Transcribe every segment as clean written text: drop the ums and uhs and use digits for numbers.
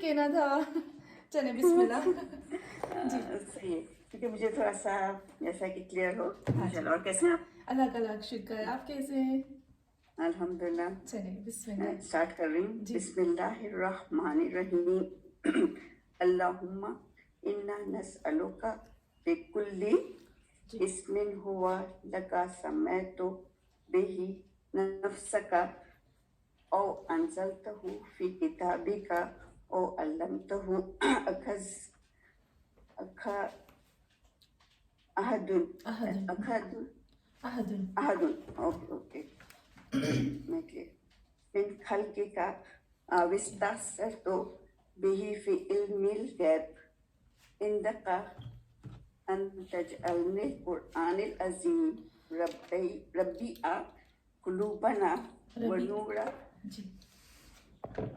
कहना था। चले बिस्मिल्लाह। जी सही है, क्योंकि मुझे थोड़ा सा जैसा कि क्लियर हो। चलो, और कैसे हैं आप? अल्लाह का लाख शुक्र, आप कैसे हैं? अल्हम्दुलिल्लाह। चले बिस्मिल्लाह। स्टार्ट कर रही हूँ। जी। बिस्मिल्लाहिर्रहमानिर्रहीम। अल्लाहुम्मा इन्ना नस्अलुका बिकुल्ली जी इस्मिन हुवा लका सम्मैतु बिही नफ्सका औ अंज़लतहु फी किताबिका औ अल्लमतहु अखज़ अखा अहदुन अहदुन अखदुन अहदुन। अहदुन ओके मैं क्लियर मिन खल्किका विस्तासरतु बिही फी इल्मिल गैब इंदका अन तजअलनिल कुरआनिल अज़ीम रब्बिआ कुलूबना व रबी नूरा जी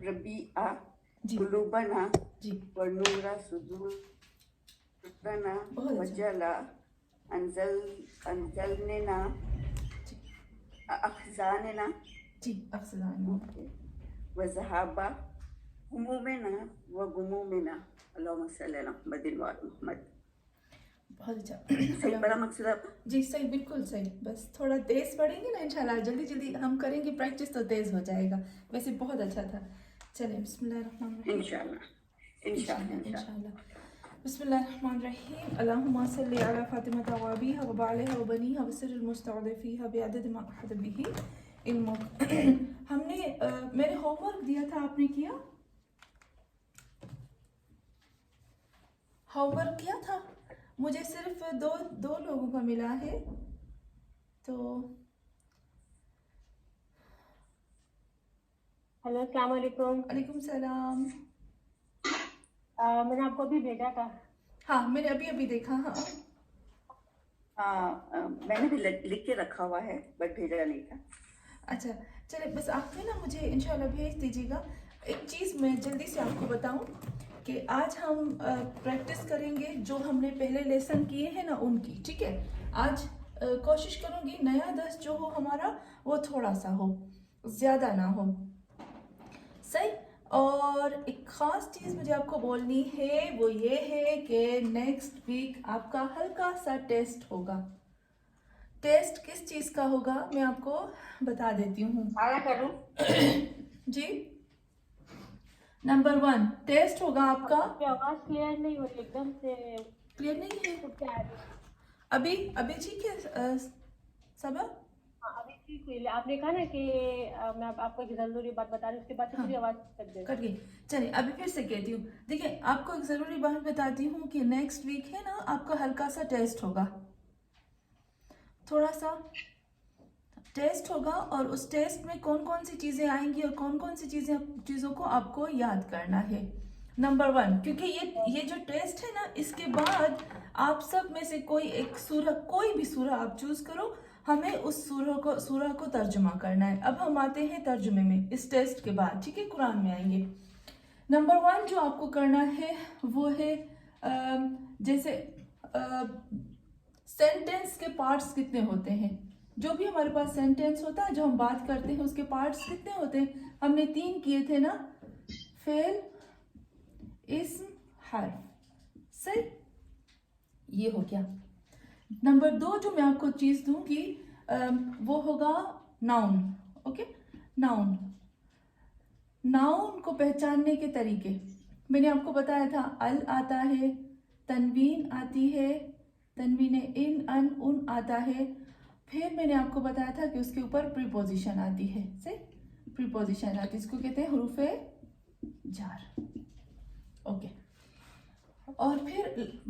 रब्बिआ जी कुलूबना जी व नूरा सुदूरना बहुत व अच्छा। जला अंजलना जी अखजानना जी अफसलान। व ज़हाबा हुमूमना व गुमूमना अल्लाहुम्मा सल्ली अला मुहम्मदिन व आलि मुहम्मद। बहुत अच्छा। सही पढ़ा मकसद आपको? जी सही, बिल्कुल सही। बस थोड़ा तेज पढ़ेंगे ना इंशाल्लाह, जल्दी जल्दी हम करेंगे प्रैक्टिस तो तेज हो जाएगा। वैसे बहुत अच्छा था। चलिए बिस्मिल्लाहिर्रहमानिर्रहीम। इंशाल्लाह इंशाल्लाह इंशाल्लाह। इंशाल्लाह। बिस्मिल्लाहिर्रहमानिर्रहीम। अल्लाहुम्मा सल्लि अला फातिमा व अबीहा व बालिहा व बनीहा व सिर्रिल मुस्तौदिफीहा बिअदद मा अहद बिही इल्मुक। हमने मैंने होमवर्क दिया था, आपने किया? होमवर्क किया था? मुझे सिर्फ दो लोगों का मिला है, तो हेलो अस्सलाम वालेकुम। वालेकुम सलाम। मैंने आपको अभी भेजा था। हाँ मैंने अभी अभी देखा। हाँ मैंने भी लिख के रखा हुआ है बट भेजा नहीं था। अच्छा चलिए, बस आप ना मुझे इंशाल्लाह भेज दीजिएगा। एक चीज़ मैं जल्दी से आपको बताऊं कि आज हम प्रैक्टिस करेंगे जो हमने पहले लेसन किए हैं ना उनकी, ठीक है? आज कोशिश करूंगी नया दर्स जो हो हमारा वो थोड़ा सा हो, ज़्यादा ना हो, सही? और एक ख़ास चीज़ मुझे आपको बोलनी है, वो ये है कि नेक्स्ट वीक आपका हल्का सा टेस्ट होगा। टेस्ट किस चीज़ का होगा मैं आपको बता देती हूँ। आया करूँ? जी, नंबर 1 टेस्ट होगा आपका। आपकी आवाज़ क्लियर नहीं हो रही, एकदम से क्लियर नहीं है छुप के आ रही है। अभी? अभी ठीक है सबा? हाँ अभी ठीक हुई। आपने कहा ना कि मैं आपको एक ज़रूरी बात बता रही हूँ, उसके बाद से हाँ। पूरी आवाज़ कट गई। कट गई। चलिए अभी फिर से कहती हूँ। देखिए आपको एक ज़रूरी बात बताती हूँ कि नेक्स्ट वीक है ना आपका हल्का सा टेस्ट होगा, थोड़ा सा टेस्ट होगा, और उस टेस्ट में कौन कौन सी चीज़ें आएंगी और कौन कौन सी चीज़ों को आपको याद करना है। नंबर 1, क्योंकि ये जो टेस्ट है ना, इसके बाद आप सब में से कोई एक सूरह, कोई भी सूरह आप चूज करो, हमें उस सूरह को तर्जुमा करना है। अब हम आते हैं तर्जुमे में इस टेस्ट के बाद, ठीक है? कुरान में आएंगे। नंबर 1 जो आपको करना है वो है जैसे सेंटेंस के पार्ट्स कितने होते हैं, जो भी हमारे पास सेंटेंस होता है, जो हम बात करते हैं उसके पार्ट्स कितने होते हैं? हमने 3 किए थे ना, फेल, इस्म, हर्फ, सही? ये हो गया। नंबर 2 जो मैं आपको चीज दूंगी वो होगा नाउन। Okay, noun. नाउन को पहचानने के तरीके मैंने आपको बताया था। अल आता है, तनवीन आती है, तनवीन इन, अन, उन आता है। फिर मैंने आपको बताया था कि उसके ऊपर प्रीपोजिशन आती है, सही? प्रीपोजिशन आती है, इसको कहते हैं हुरूफे जार। ओके, और फिर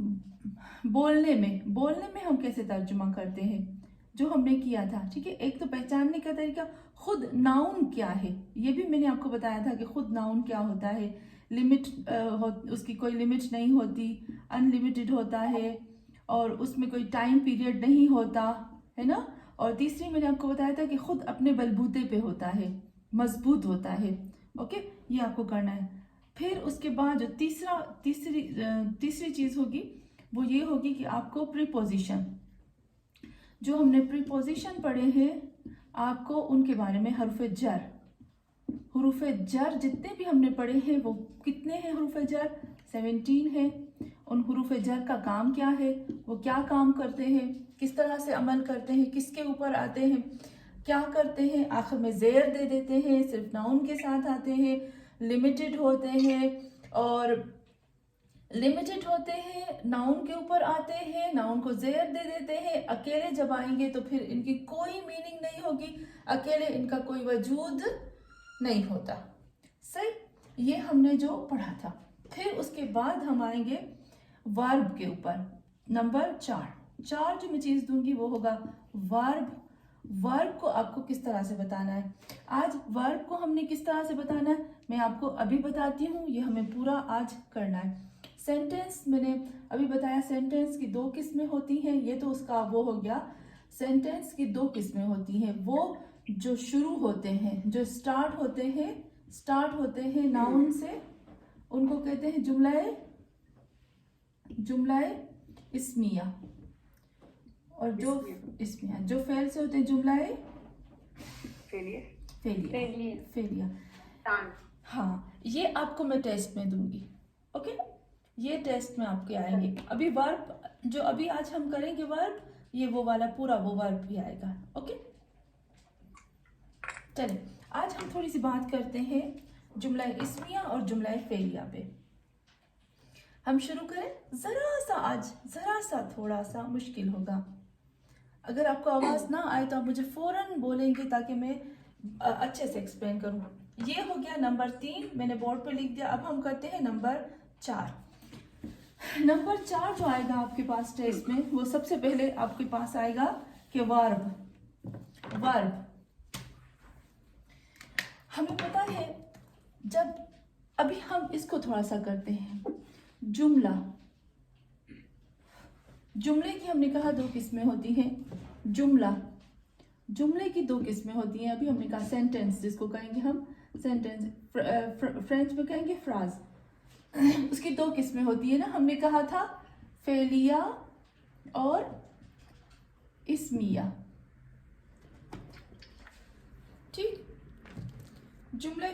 बोलने में हम कैसे तर्जुमा करते हैं, जो हमने किया था, ठीक है? एक तो पहचानने का तरीका, खुद नाउन क्या है ये भी मैंने आपको बताया था कि खुद नाउन क्या होता है। लिमिट उसकी कोई लिमिट नहीं होती, अनलिमिटेड होता है, और उसमें कोई टाइम पीरियड नहीं होता है ना। और तीसरी मैंने आपको बताया था कि खुद अपने बलबूते पे होता है, मजबूत होता है। ओके, ये आपको करना है। फिर उसके बाद जो तीसरी चीज़ होगी वो ये होगी कि आपको प्रीपोजिशन, जो हमने प्रीपोजिशन पढ़े हैं आपको उनके बारे में, हरफ जर حروف جر جتنے بھی ہم نے پڑھے ہیں وہ کتنے ہیں حروف جر؟ 17 ہیں. ان حروف جر کا کام کیا ہے؟ وہ کیا کام کرتے ہیں؟ کس طرح سے عمل کرتے ہیں؟ کس کے اوپر آتے ہیں؟ کیا کرتے ہیں؟ آخر میں زیر دے دیتے ہیں، صرف ناؤن کے ساتھ آتے ہیں، لمیٹڈ ہوتے ہیں، اور لمیٹڈ ہوتے ہیں، ناؤن کے اوپر آتے ہیں، ناؤن کو زیر دے دیتے ہیں. اکیلے جب آئیں گے تو پھر ان کی کوئی میننگ نہیں ہوگی، اکیلے ان کا کوئی وجود نہیں ہوتا. صحیح، یہ ہم نے جو پڑھا تھا. پھر اس کے بعد ہم آئیں گے ورب کے اوپر. نمبر 4 جو میں چیز دوں گی وہ ہوگا ورب. ورب کو آپ کو کس طرح سے بتانا ہے؟ آج ورب کو ہم نے کس طرح سے بتانا ہے میں آپ کو ابھی بتاتی ہوں. یہ ہمیں پورا آج کرنا ہے. سینٹنس میں نے ابھی بتایا، سینٹنس کی 2 قسمیں ہوتی ہیں. یہ تو اس کا وہ ہو گیا. سینٹنس کی 2 قسمیں ہوتی ہیں. وہ جو شروع ہوتے ہیں، جو سٹارٹ ہوتے ہیں ناؤن سے، ان کو کہتے ہیں جملہ اسمیہ. اور جو اسمیہ جو فعل سے ہوتے ہیں جملہ فعلیہ. ہاں، یہ آپ کو میں ٹیسٹ میں دوں گی. اوکے، یہ ٹیسٹ میں آپ کے آئیں گے. ابھی ورب جو ابھی آج ہم کریں گے ورب، یہ وہ والا پورا وہ ورب بھی آئے گا. اوکے، چلیں آج ہم تھوڑی سی بات کرتے ہیں جملہ اسمیہ اور جملہ فعلیہ پہ. ہم شروع کریں. ذرا سا تھوڑا سا مشکل ہوگا. اگر آپ کو آواز نہ آئے تو آپ مجھے فوراً بولیں گے تاکہ میں اچھے سے ایکسپلین کروں. یہ ہو گیا نمبر 3، میں نے بورڈ پہ لکھ دیا. اب ہم کرتے ہیں نمبر 4. نمبر 4 جو آئے گا آپ کے پاس ٹیسٹ میں، وہ سب سے پہلے آپ کے پاس آئے گا کہ ورب. ہمیں پتا ہے جب ابھی ہم اس کو تھوڑا سا کرتے ہیں. جملے کی ہم نے کہا 2 قسمیں ہوتی ہیں. جملے کی 2 قسمیں ہوتی ہیں. ابھی ہم نے کہا سینٹنس، جس کو کہیں گے ہم سینٹنس، فرینچ میں کہیں گے فراز. اس کی 2 قسمیں ہوتی ہیں نا. ہم نے کہا تھا فعلیہ اور اسمیہ. ٹھیک، جملہ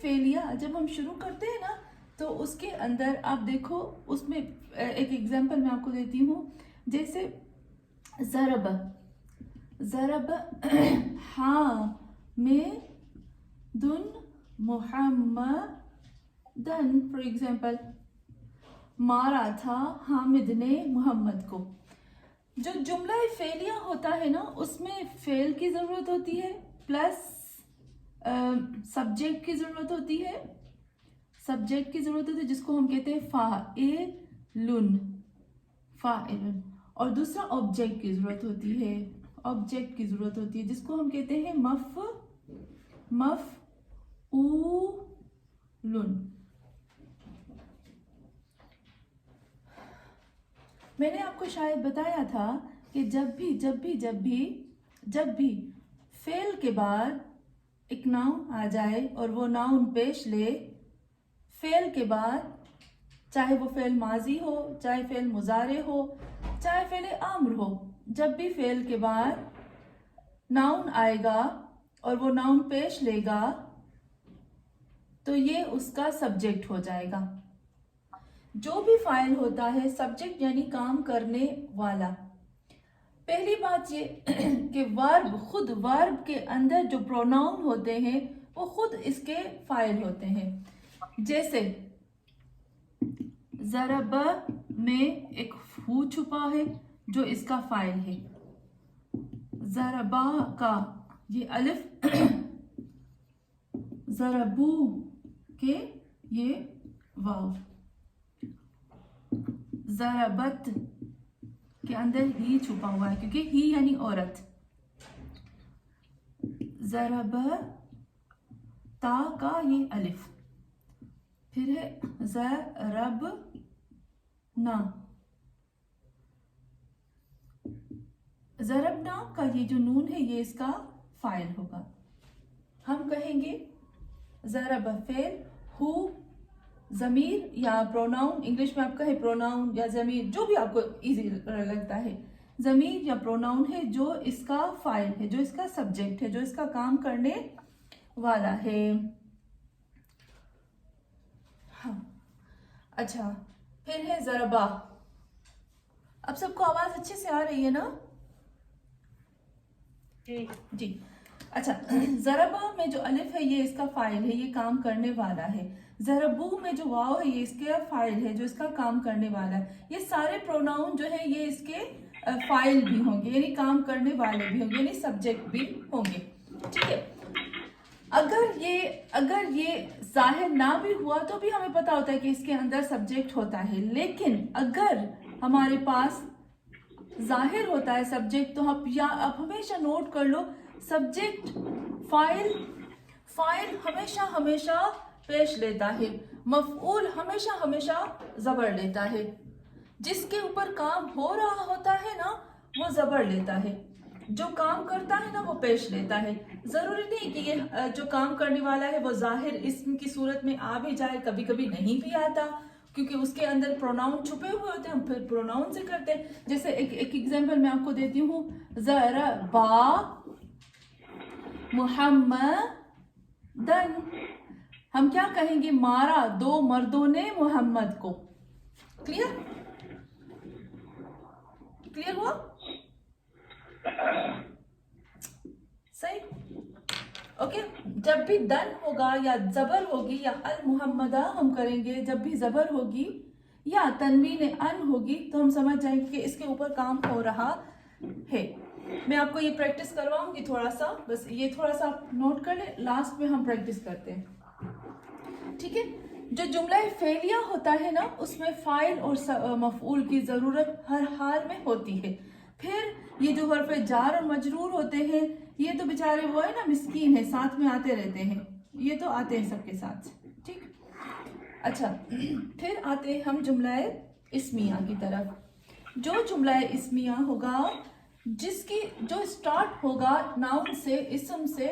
فعلیہ جب ہم شروع کرتے ہیں نا تو اس کے اندر آپ دیکھو، اس میں ایک ایگزامپل میں آپ کو دیتی ہوں. جیسے ضرب حامد محمدن، فار ایگزامپل مارا تھا حامد نے محمد کو. جو جملہ فعلیہ ہوتا ہے نا، اس میں فعل کی ضرورت ہوتی ہے پلس سبجیکٹ کی ضرورت ہوتی ہے. جس کو ہم کہتے ہیں فاعلن. اور دوسرا آبجیکٹ کی ضرورت ہوتی ہے. جس کو ہم کہتے ہیں مفعولن. میں نے آپ کو شاید بتایا تھا کہ جب بھی فعل کے بعد ایک ناؤن آ جائے اور وہ ناؤن پیش لے، فعل کے بعد چاہے وہ فعل ماضی ہو، چاہے فعل مضارع ہو، چاہے فعل امر ہو، جب بھی فعل کے بعد ناؤن آئے گا اور وہ ناؤن پیش لے گا تو یہ اس کا سبجیکٹ ہو جائے گا. جو بھی فاعل ہوتا ہے سبجیکٹ یعنی کام کرنے والا. پہلی بات یہ کہ ورب کے اندر جو پروناؤن ہوتے ہیں وہ خود اس کے فاعل ہوتے ہیں. جیسے ضرب میں ایک ہو چھپا ہے جو اس کا فاعل ہے. ضربا کا یہ الف، ضربو کے یہ واو. ضربت کے اندر ہی چھپا ہوا ہے کیونکہ ہی یعنی عورت. ضرب تا کا یہ الف، پھر ہے ضربنا کا یہ جو نون ہے یہ اس کا فاعل ہوگا. ہم کہیں گے ضرب فعل، ہو ضمیر یا پروناؤن. انگلش میں آپ کہیں پروناؤن یا ضمیر، جو بھی آپ کو ایزی لگتا ہے. ضمیر یا پروناؤن ہے جو اس کا فاعل ہے, جو اس کا سبجیکٹ ہے, جو اس کا کام کرنے والا ہے. ہاں اچھا, پھر ہے ضربا. اب سب کو آواز اچھے سے آ رہی ہے نا؟ جی اچھا. ضربا میں جو الف ہے یہ اس کا فاعل ہے, یہ کام کرنے والا ہے. ضربو میں جو واو ہے یہ اس کے فاعل ہے جو اس کا کام کرنے والا ہے. یہ سارے پروناؤن جو ہے یہ اس کے فاعل بھی ہوں گے, یعنی کام کرنے والے بھی ہوں گے, یعنی سبجیکٹ بھی ہوں گے. ٹھیک ہے. اگر یہ ظاہر نہ بھی ہوا تو بھی ہمیں پتا ہوتا ہے کہ اس کے اندر سبجیکٹ ہوتا ہے, لیکن اگر ہمارے پاس ظاہر ہوتا ہے سبجیکٹ تو آپ ہمیشہ نوٹ کر لو, سبجیکٹ فاعل ہمیشہ پیش لیتا ہے, مفعول ہمیشہ زبر لیتا ہے. جس کے اوپر کام ہو رہا ہوتا ہے نا وہ زبر لیتا ہے, جو کام کرتا ہے نا وہ پیش لیتا ہے. ضروری نہیں کہ یہ جو کام کرنے والا ہے وہ ظاہر اسم کی صورت میں آ بھی جائے, کبھی کبھی نہیں بھی آتا کیونکہ اس کے اندر پروناؤن چھپے ہوئے ہوتے ہیں, ہم پھر پروناؤن سے کرتے ہیں. جیسے ایک ایگزامپل میں آپ کو دیتی ہوں, ضربا محمدن. ہم کیا کہیں گے؟ مارا دو مردوں نے محمد کو. کلیئر ہوا؟ صحیح. اوکے. جب بھی دن ہوگا یا زبر ہوگی یا المحمدہ ہم کریں گے, جب بھی زبر ہوگی یا تنوین ان ہوگی تو ہم سمجھ جائیں گے کہ اس کے اوپر کام ہو رہا ہے. میں آپ کو یہ پریکٹس کرواؤں گی تھوڑا سا, بس یہ تھوڑا سا آپ نوٹ کر لیں, لاسٹ میں ہم پریکٹس کرتے ہیں. ٹھیک ہے. جو جملہ فعلیہ ہوتا ہے نا اس میں فاعل اور مفعول کی ضرورت ہر حال میں ہوتی ہے. پھر یہ جو حرف جار اور مجرور ہوتے ہیں یہ تو بیچارے وہ ہے نا مسکین ہے, ساتھ میں آتے رہتے ہیں, یہ تو آتے ہیں سب کے ساتھ. ٹھیک. اچھا پھر آتے ہیں ہم جملہ اسمیہ کی طرف. جو جملہ اسمیہ ہوگا جو اسٹارٹ ہوگا ناؤن سے, اسم سے,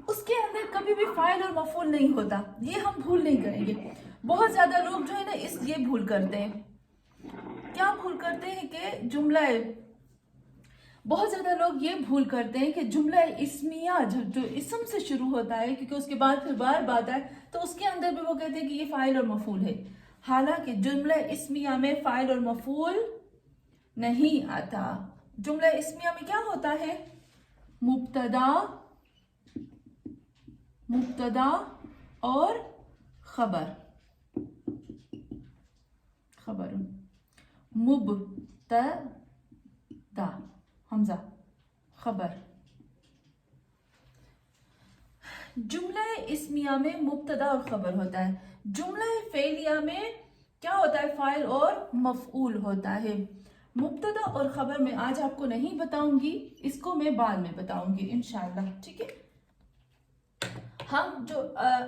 اس کے اندر کبھی بھی فاعل اور مفعول نہیں ہوتا. یہ ہم بھول نہیں کریں گے. بہت زیادہ لوگ جو ہے نا یہ بھول کرتے ہیں. کیا بھول کرتے ہیں کہ بہت زیادہ لوگ یہ بھول کرتے ہیں کہ جملہ اسمیہ جو اسم سے شروع ہوتا ہے, کیونکہ اس کے بعد پھر بار بات ہے تو اس کے اندر بھی وہ کہتے ہیں کہ یہ فاعل اور مفعول ہے. حالانکہ جملہ اسمیہ میں فاعل اور مفعول نہیں آتا. جملہ اسمیہ میں کیا ہوتا ہے؟ مبتدا اور خبر. مبتدا حمزہ خبر. جملہ اسمیہ میں مبتدا اور خبر ہوتا ہے. جملہ فعلیہ میں کیا ہوتا ہے؟ فاعل اور مفعول ہوتا ہے. مبتدا اور خبر میں آج آپ کو نہیں بتاؤں گی, اس کو میں بعد میں بتاؤں گی انشاءاللہ. ٹھیک ہے. ہم جو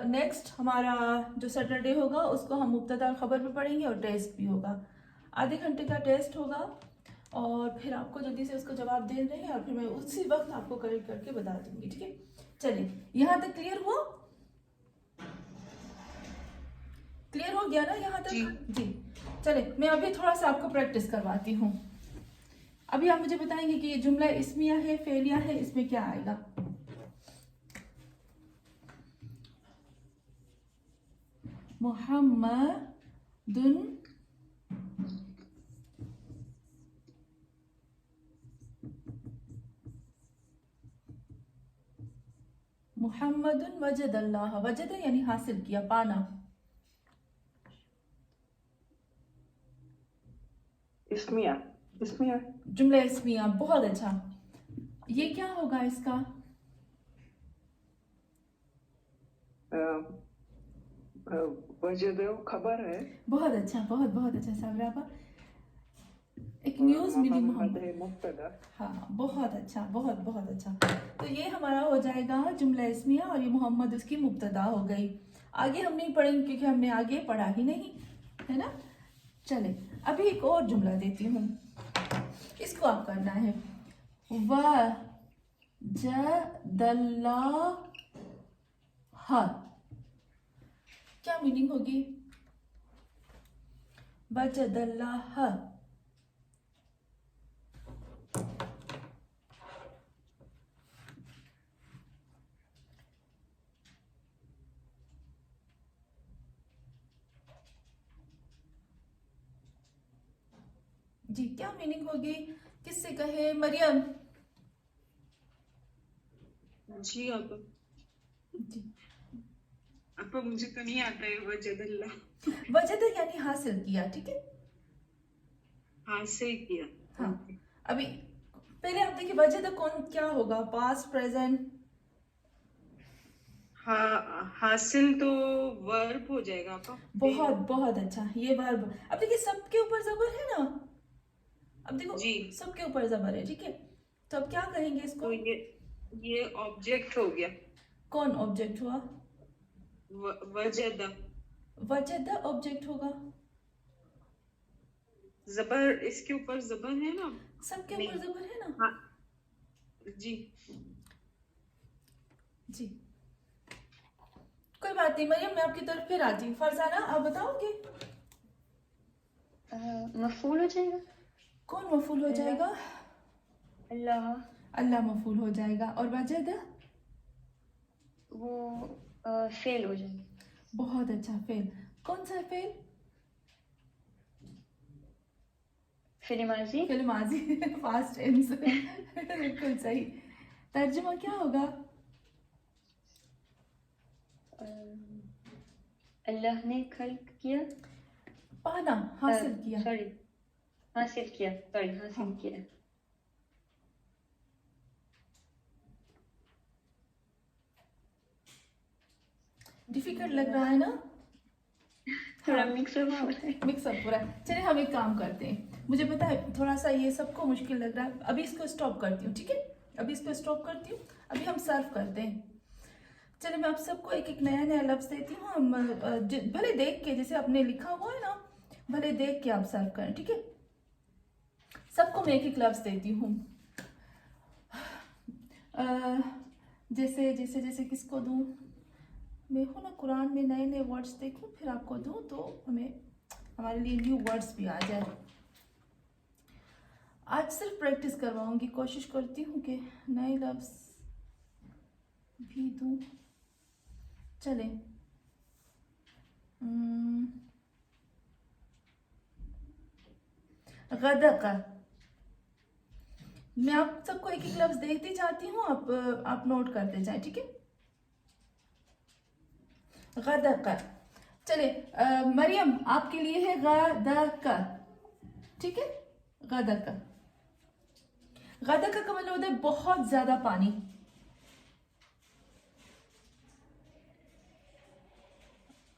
نیکسٹ ہمارا جو سیٹرڈے ہوگا اس کو ہم مبتدا اور خبر میں پڑھیں گے اور ٹیسٹ بھی ہوگا. آدھے گھنٹے کا ٹیسٹ ہوگا اور پھر آپ کو جلدی سے اس کو جواب دے رہے ہیں اور پھر میں اسی وقت آپ کو کریکٹ کر کے بتا دوں گی. ٹھیک ہے. چلیے یہاں تک کلیئر ہوا؟ کلیئر ہو گیا نا یہاں تک؟ جی چلے میں ابھی تھوڑا سا آپ کو پریکٹس کرواتی ہوں. ابھی آپ مجھے بتائیں گے کہ یہ جملہ اسمیہ ہے فعلیہ ہے, اس میں کیا آئے گا؟ محمد وجد اللہ. وجد یعنی حاصل کیا, پانا. اسمیہ جملہ اسمیہ. بہت اچھا. یہ کیا ہوگا اس کا؟ وجد خبر ہے. بہت اچھا بہت اچھا صابرہ. ایک نیوز ملی محمد مبتدا. ہاں بہت اچھا بہت اچھا. تو یہ ہمارا ہو جائے گا جملہ اسمیہ اور یہ محمد اس کی مبتدا ہو گئی. آگے ہم نہیں پڑھیں گے کیونکہ ہم نے آگے پڑھا ہی نہیں ہے نا. چلے ابھی ایک اور جملہ دیتی ہوں, اس کو آپ کرنا ہے. وجد اللہ. کیا میننگ ہوگی؟ وجد اللہ. जी क्या मीनिंग होगी, किससे कहे? मरियम जी आपा जी। आपा मुझे तो नहीं आता है वजदल्ला। वजद यानी हासिल किया, ठीक है। हासिल किया। हाँ अभी पहले आप देखिए वजद कौन क्या होगा, पास्ट प्रेजेंट। हासिल तो वर्ब हो जाएगा आपा। बहुत बहुत अच्छा, ये वर्ब। अब देखिए सबके ऊपर जबर है ना, अब देखो जी। सबके ऊपर जबर है, ठीक है। तो अब क्या कहेंगे इसको? तो ये ऑब्जेक्ट हो गया। कौन ऑब्जेक्ट हुआ? वजदा। वजद ऑब्जेक्ट होगा। जबर इसके ऊपर जबर है ना। सबके ऊपर नहीं। जबर है ना। हाँ जी। जी कोई बात नहीं मरियम, मैं आपकी तरफ फिर आती हूँ। फरजाना आप बताओगे मफूल हो जाएगा। कौन मफूल हो जाएगा? अल्लाह, अल्लाह मफूल हो जाएगा। और वजद? वो फेल हो जाएगा। बहुत अच्छा, फेल। कौन सा फेल? फिर माजी, फिल माजी फास्ट टेंस बिल्कुल सही। तर्जुमा क्या होगा? अल्लाह ने खल्क किया, पाना, हासिल किया। सॉरी हासिल किया, सॉरी हासिल हाँ। किया। डिफिकल्ट लग रहा है ना? थोड़ा हाँ। मिक्सअप हो रहा है। मिक्सअप पूरा। चलिए हम एक काम करते हैं, मुझे पता है थोड़ा सा ये सबको मुश्किल लग रहा है, अभी इसको स्टॉप करती हूँ, ठीक है। अभी इसको स्टॉप करती हूँ, अभी हम सर्व करते हैं। चलिए मैं आप सबको एक एक नया नया लफ्ज देती हूँ, हम भले देख के, जैसे आपने लिखा हुआ है ना, भले देख के आप सर्व करें, ठीक है। सबको मैं एक एक लफ्ज देती हूँ। जैसे जैसे जैसे किसको दूँ मैं, हूँ ना कुरान में नए नए वर्ड्स देखूँ फिर आपको दूँ, तो हमारे लिए न्यू वर्ड्स भी आ जाए। आज सिर्फ प्रैक्टिस करवाऊंगी, कोशिश करती हूँ कि नए लफ्ज भी दूँ। चले गदका। मैं आप सबको एक एक लफ्ज देखती जाती हूँ, आप नोट करते जाएं, ठीक है। गदका। चले मरियम आपके लिए है गदका, ठीक है। गदका, गदका का मतलब होता है बहुत ज्यादा पानी।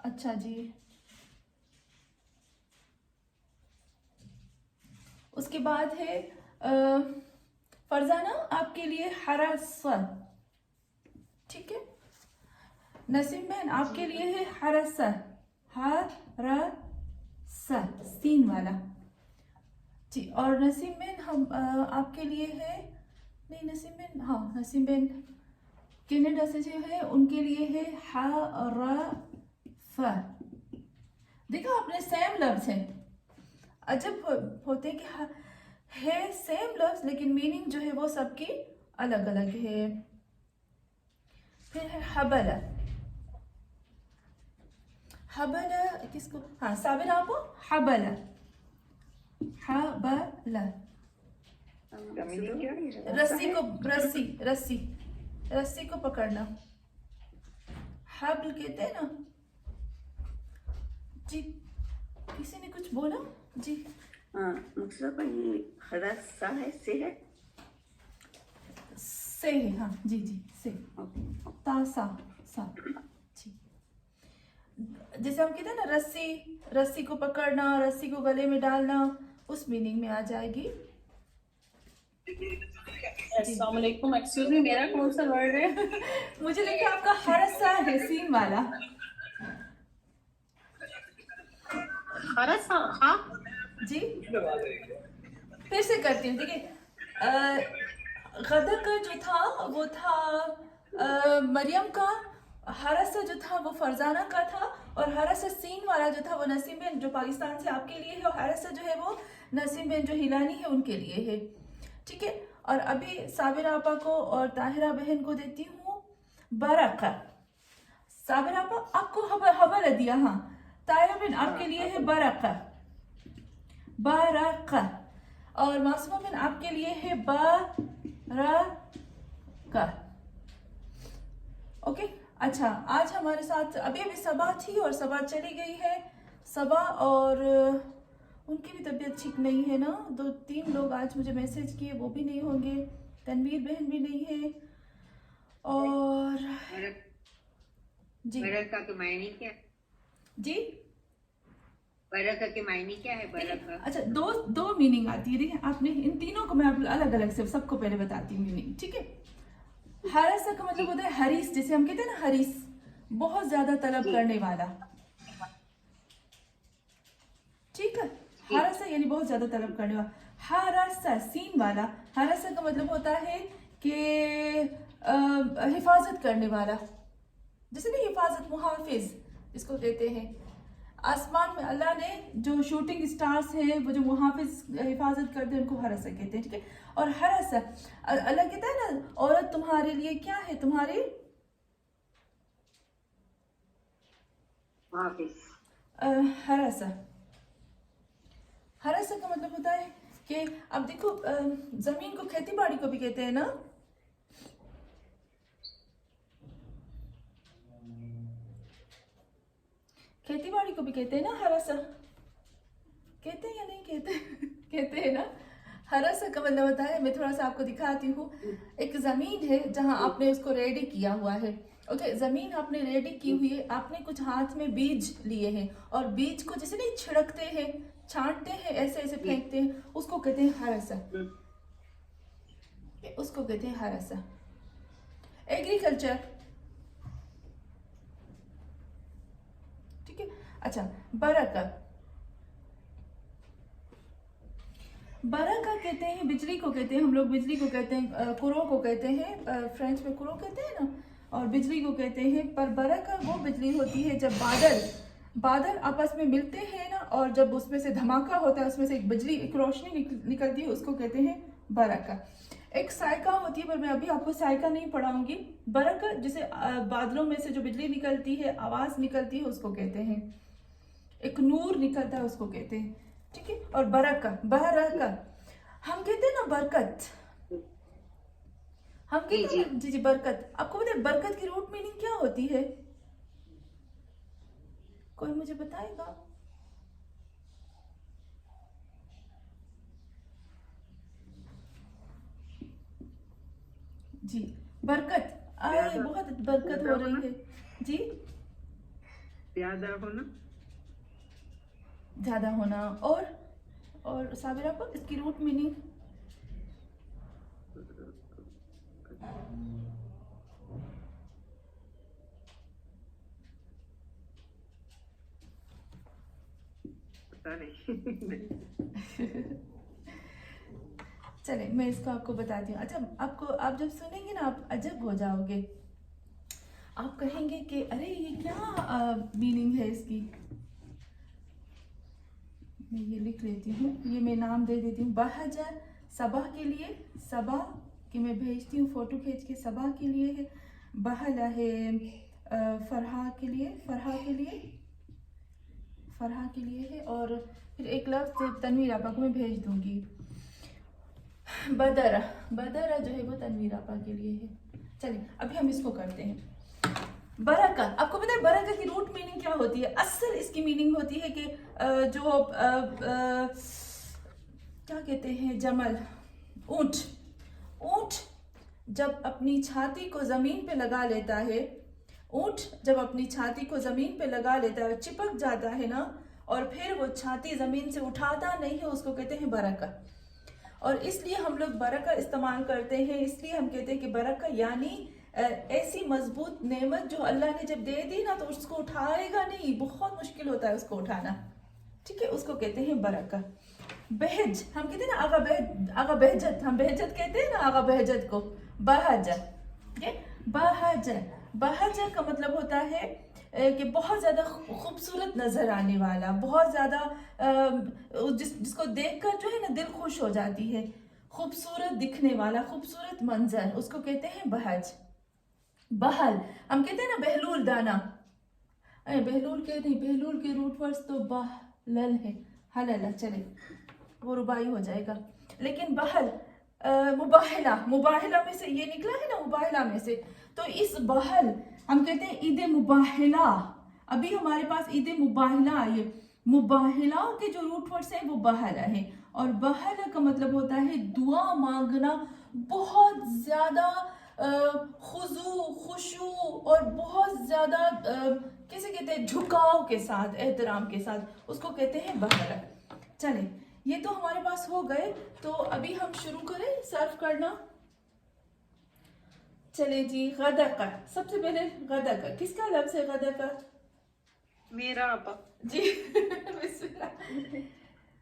अच्छा जी, उसके बाद है फरजाना आपके लिए हरस, ठीक है। नसीम बहन आपके लिए है हरस, हरस सीन वाला जी। और नसीम बहन हम आपके लिए है, नहीं नसीम बहन, हाँ नसीम बहन कनाडा से जो है उनके लिए है हरफ। देखो आपने सेम लफ्ज है, अजब होते हैं कि है सेम लफ्ज लेकिन मीनिंग जो है वो सबकी अलग अलग है। फिर है हबला। हबला किसको? हाँ साबिर आपको हबला, हबला। क्या मीनिंग क्या? रस्सी को, रस्सी रस्सी रस्सी को पकड़ना, हबल कहते हैं ना जी। किसी ने कुछ बोला जी? हाँ मतलब ये हरसा है, से है। से है, हाँ जी जी से। तासा सा जी। जैसे हम कहते हैं ना रस्सी, रस्सी को पकड़ना, रस्सी को गले में डालना, उस मीनिंग में आ जाएगी। अस्सलाम वालेकुम, एक्सक्यूज मी, मेरा कौन सा वर्ड है? मुझे लगता है आपका हरसा है, सीन वाला। हरसा, हाँ जी फिर से करती हूँ, देखिए गदर का जो था वो था मरियम का, हरसा जो था वो फरजाना का था, और हरसा सीन वाला जो था वो नसीम बहन जो पाकिस्तान से आपके लिए है, और हरसा जो है वो नसीम बहन जो हिलानी है उनके लिए है, ठीक है। और अभी साबिरा आपा को और ताहिरा बहन को देती हूँ बरका। साबिरा आपा आपको हबल दिया, हाँ। ताहिरा बहन आपके लिए है बरका, बरका। اور معصومہ بن آپ کے لیے ہے برکہ. اوکے اچھا آج ہمارے ساتھ ابھی صبا تھی اور صبا چلی گئی ہے. صبا اور ان کی بھی طبیعت ٹھیک نہیں ہے نا. 2-3 لوگ آج مجھے میسج کیے وہ بھی نہیں ہوں گے. تنویر بہن بھی نہیں ہے. اور جی برکہ کے معنی کیا؟ جی برکہ کے معنی کیا ہے؟ برکہ اچھا دو میننگ آتی ہے. دیکھیں آپ نے ان تینوں کو میں الگ الگ سے سب کو پہلے بتاتی ہوں میننگ. ٹھیک ہے. حارثہ کا مطلب ہوتا ہے حریص, جسے ہم کہتے ہیں نا حریص, بہت زیادہ طلب کرنے والا. ٹھیک ہے. حارثہ یعنی بہت زیادہ طلب کرنے والا. حارثہ سین والا. حارثہ کا مطلب ہوتا ہے کہ حفاظت کرنے والا, جیسے نا حفاظت, محافظ اس کو کہتے ہیں. آسمان میں اللہ نے جو شوٹنگ سٹارز ہیں وہ جو محافظ حفاظت کرتے ہیں ان کو حراسہ کہتے ہیں. ٹھیک ہے. اور حراسہ اللہ کہتا ہے نا عورت تمہارے لیے کیا ہے, تمہاری محافظ. حراسہ. حراسہ کا مطلب ہوتا ہے کہ اب دیکھو زمین کو کھیتی باڑی کو بھی کہتے ہیں نا. کھیتی باڑی کو بھی کہتے ہیں نا حراسہ. کہتے ہیں یا نہیں کہتے؟ کہتے ہیں نا. حراسہ کا مطلب ہوتا ہے, میں تھوڑا سا آپ کو دکھاتی ہوں. ایک زمین ہے جہاں آپ نے اس کو ریڈی کیا ہوا ہے. اوکے, زمین آپ نے ریڈی کی ہوئی ہے, آپ نے کچھ ہاتھ میں بیج لیے ہیں اور بیج کو جیسے نہیں چھڑکتے ہیں, چھانٹتے ہیں, ایسے ایسے پھینکتے ہیں, اس کو کہتے ہیں حراسہ. اس کو کہتے ہیں حراسہ. ایگریکلچر. ٹھیک ہے. اچھا برکہ. برکہ کہتے ہیں بجلی کو کہتے ہیں, ہم لوگ بجلی کو کہتے ہیں, کرو کو کہتے ہیں, فرینچ میں کرو کہتے ہیں نا, اور بجلی کو کہتے ہیں. پر برکہ وہ بجلی ہوتی ہے جب بادل آپس میں ملتے ہیں نا, اور جب اس میں سے دھماکہ ہوتا ہے, اس میں سے ایک بجلی, ایک روشنی نکلتی ہے, اس کو کہتے ہیں برکہ. ایک سائیکہ ہوتی ہے, پر میں ابھی آپ کو سائیکہ نہیں پڑھاؤں گی. برکہ جسے بادلوں میں سے جو بجلی نکلتی ہے, آواز نکلتی ہے, اس کو کہتے ہیں. ایک نور نکلتا ہے, اس کو کہتے ہیں. ٹھیک ہے. اور برکہ ہم کہتے ہیں نا برکت, ہم کہتے ہیں جی برکت. آپ کو پتہ ہے برکت کی روٹ میننگ کیا ہوتی ہے؟ کوئی مجھے بتائے گا؟ جی برکت. بہت برکت ہو رہی ہے. جی زیادہ ہونا, زیادہ ہونا. اور صابرہ پر اس کی روٹ میننگ پتا نہیں. چلے میں اس کو آپ کو بتاتی ہوں. اچھا آپ جب سنیں گے نا آپ عجب ہو جاؤ گے. آپ کہیں گے کہ ارے یہ کیا میننگ ہے اس کی. میں یہ لکھ لیتی ہوں, یہ میں نام دے دیتی ہوں. بہجہ صبا کے لیے, صبا کہ میں بھیجتی ہوں فوٹو کھینچ کے, صبا کے لیے ہے. بہلا ہے فرحہ کے لیے ہے. اور پھر ایک لفظ تنویر آپا کو میں بھیج دوں گی. بدرہ جو ہے وہ تنویر آپا کے لیے ہے. چلیے ابھی ہم اس کو کرتے ہیں. برکہ, آپ کو پتہ ہے برکہ کی روٹ میننگ کیا ہوتی ہے؟ اصل اس کی میننگ ہوتی ہے کہ جو کیا کہتے ہیں, جمل, اونٹ جب اپنی چھاتی کو زمین پہ لگا لیتا ہے, چپک جاتا ہے نا, اور پھر وہ چھاتی زمین سے اٹھاتا نہیں ہے, اس کو کہتے ہیں برکہ. اور اس لیے ہم لوگ برکہ استعمال کرتے ہیں, اس لیے ہم کہتے ہیں کہ برکہ یعنی ایسی مضبوط نعمت جو اللہ نے جب دے دی نا تو اس کو اٹھائے گا نہیں, بہت مشکل ہوتا ہے اس کو اٹھانا. ٹھیک ہے, اس کو کہتے ہیں برکہ. بہج, ہم کہتے ہیں نا آغا بہجت, ہم بہجت کہتے ہیں نا آغا بہجت کو. بہجہ کا مطلب ہوتا ہے کہ بہت زیادہ خوبصورت نظر آنے والا, بہت زیادہ جس کو دیکھ کر جو ہے نا دل خوش ہو جاتی ہے, خوبصورت دکھنے والا, خوبصورت منظر, اس کو کہتے ہیں بہج. بہل, ہم کہتے ہیں نا بہلول دانا, بہلول کہتے ہیں, بہلول کے روٹ ورڈز تو بہلل ہے, حلل. چلے وہ ربائی ہو جائے گا. लेकिन बहल मुबाहला, मुबाहला में से ये निकला है ना, मुबाहला में से, तो इस बहल हम कहते हैं ईद मुबाहला। अभी हमारे पास ईद मुबाहला आई है, मुबाहला के जो रूट वर्ड्स हैं वो बहला है, और बहला का मतलब होता है दुआ मांगना बहुत ज्यादा खुजू खुशू और बहुत ज्यादा किसे कहते हैं झुकाव के साथ, एहतराम के साथ, उसको कहते हैं बहला। चले, ये तो हमारे पास हो गए, तो अभी हम शुरू करें सर्व करना। चले जी, गदक, सबसे पहले गदक, किसका लफ्ज है गदक? मेरा आपा। जी बिस्मिल्लाह।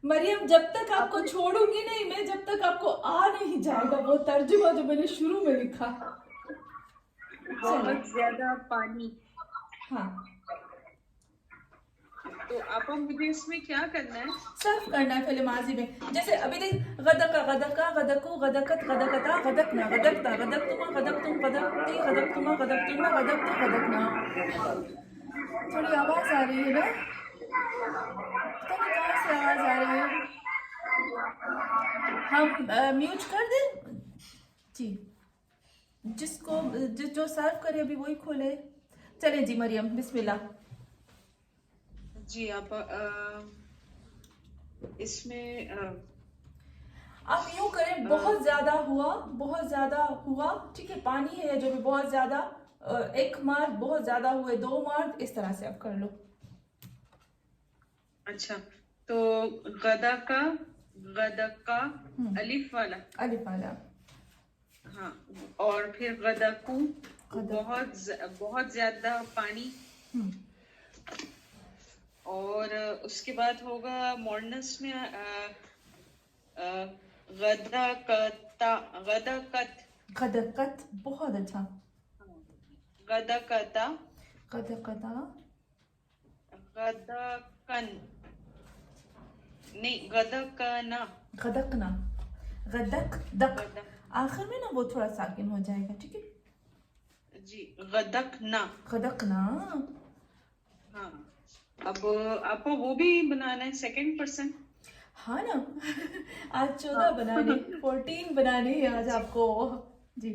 मरियम, जब तक आपको छोड़ूंगी नहीं मैं, जब तक आपको आ नहीं जाएगा वो तर्जुमा जो मैंने शुरू में लिखा। बहुत ज्यादा पानी। हाँ, तो आपा मुझे इसमें क्या करना है? सर्व करना है फिर माजी में। जैसे अभी देख, गदका गदका गदकू गदकत गदकता गदकना गदकता गदकतुमा गदकतुम गदकती गदकतुमा गदकतुमा गदकतु गदकना। थोड़ी आवाज आ रही है ना, पता नहीं कहाँ से आवाज आ रही है। हम म्यूट कर दें जी, जिसको जो सर्व करे अभी वही खोले। चले जी मरियम, बिस्मिल्लाह। जी आपा, इसमें आप यूं करें, बहुत ज्यादा हुआ, बहुत ज्यादा हुआ, ठीक है, पानी है जो भी बहुत ज्यादा, एक मार्क, बहुत ज्यादा हुए 2 मार्क, इस तरह से आप कर लो। अच्छा, तो गदका अलिफ वाला, अलिफ वाला, हाँ, और फिर गदकू गदक। बहुत ज्यादा पानी, और उसके बाद होगा मॉर्नस में गदकत, गदकत, बहुत अच्छा, गदकता, गदकता, गदकन, नहीं गदकना, गदकना, गदक दक, गदक, आखिर में ना वो थोड़ा साकिन हो जाएगा, ठीक है जी, गदकना, गदकना। हाँ। अब आपको वो भी बनाना है, सेकंड पर्सन। हाँ ना आज 14 बनाने, 14 बनाने हैं आज आपको जी।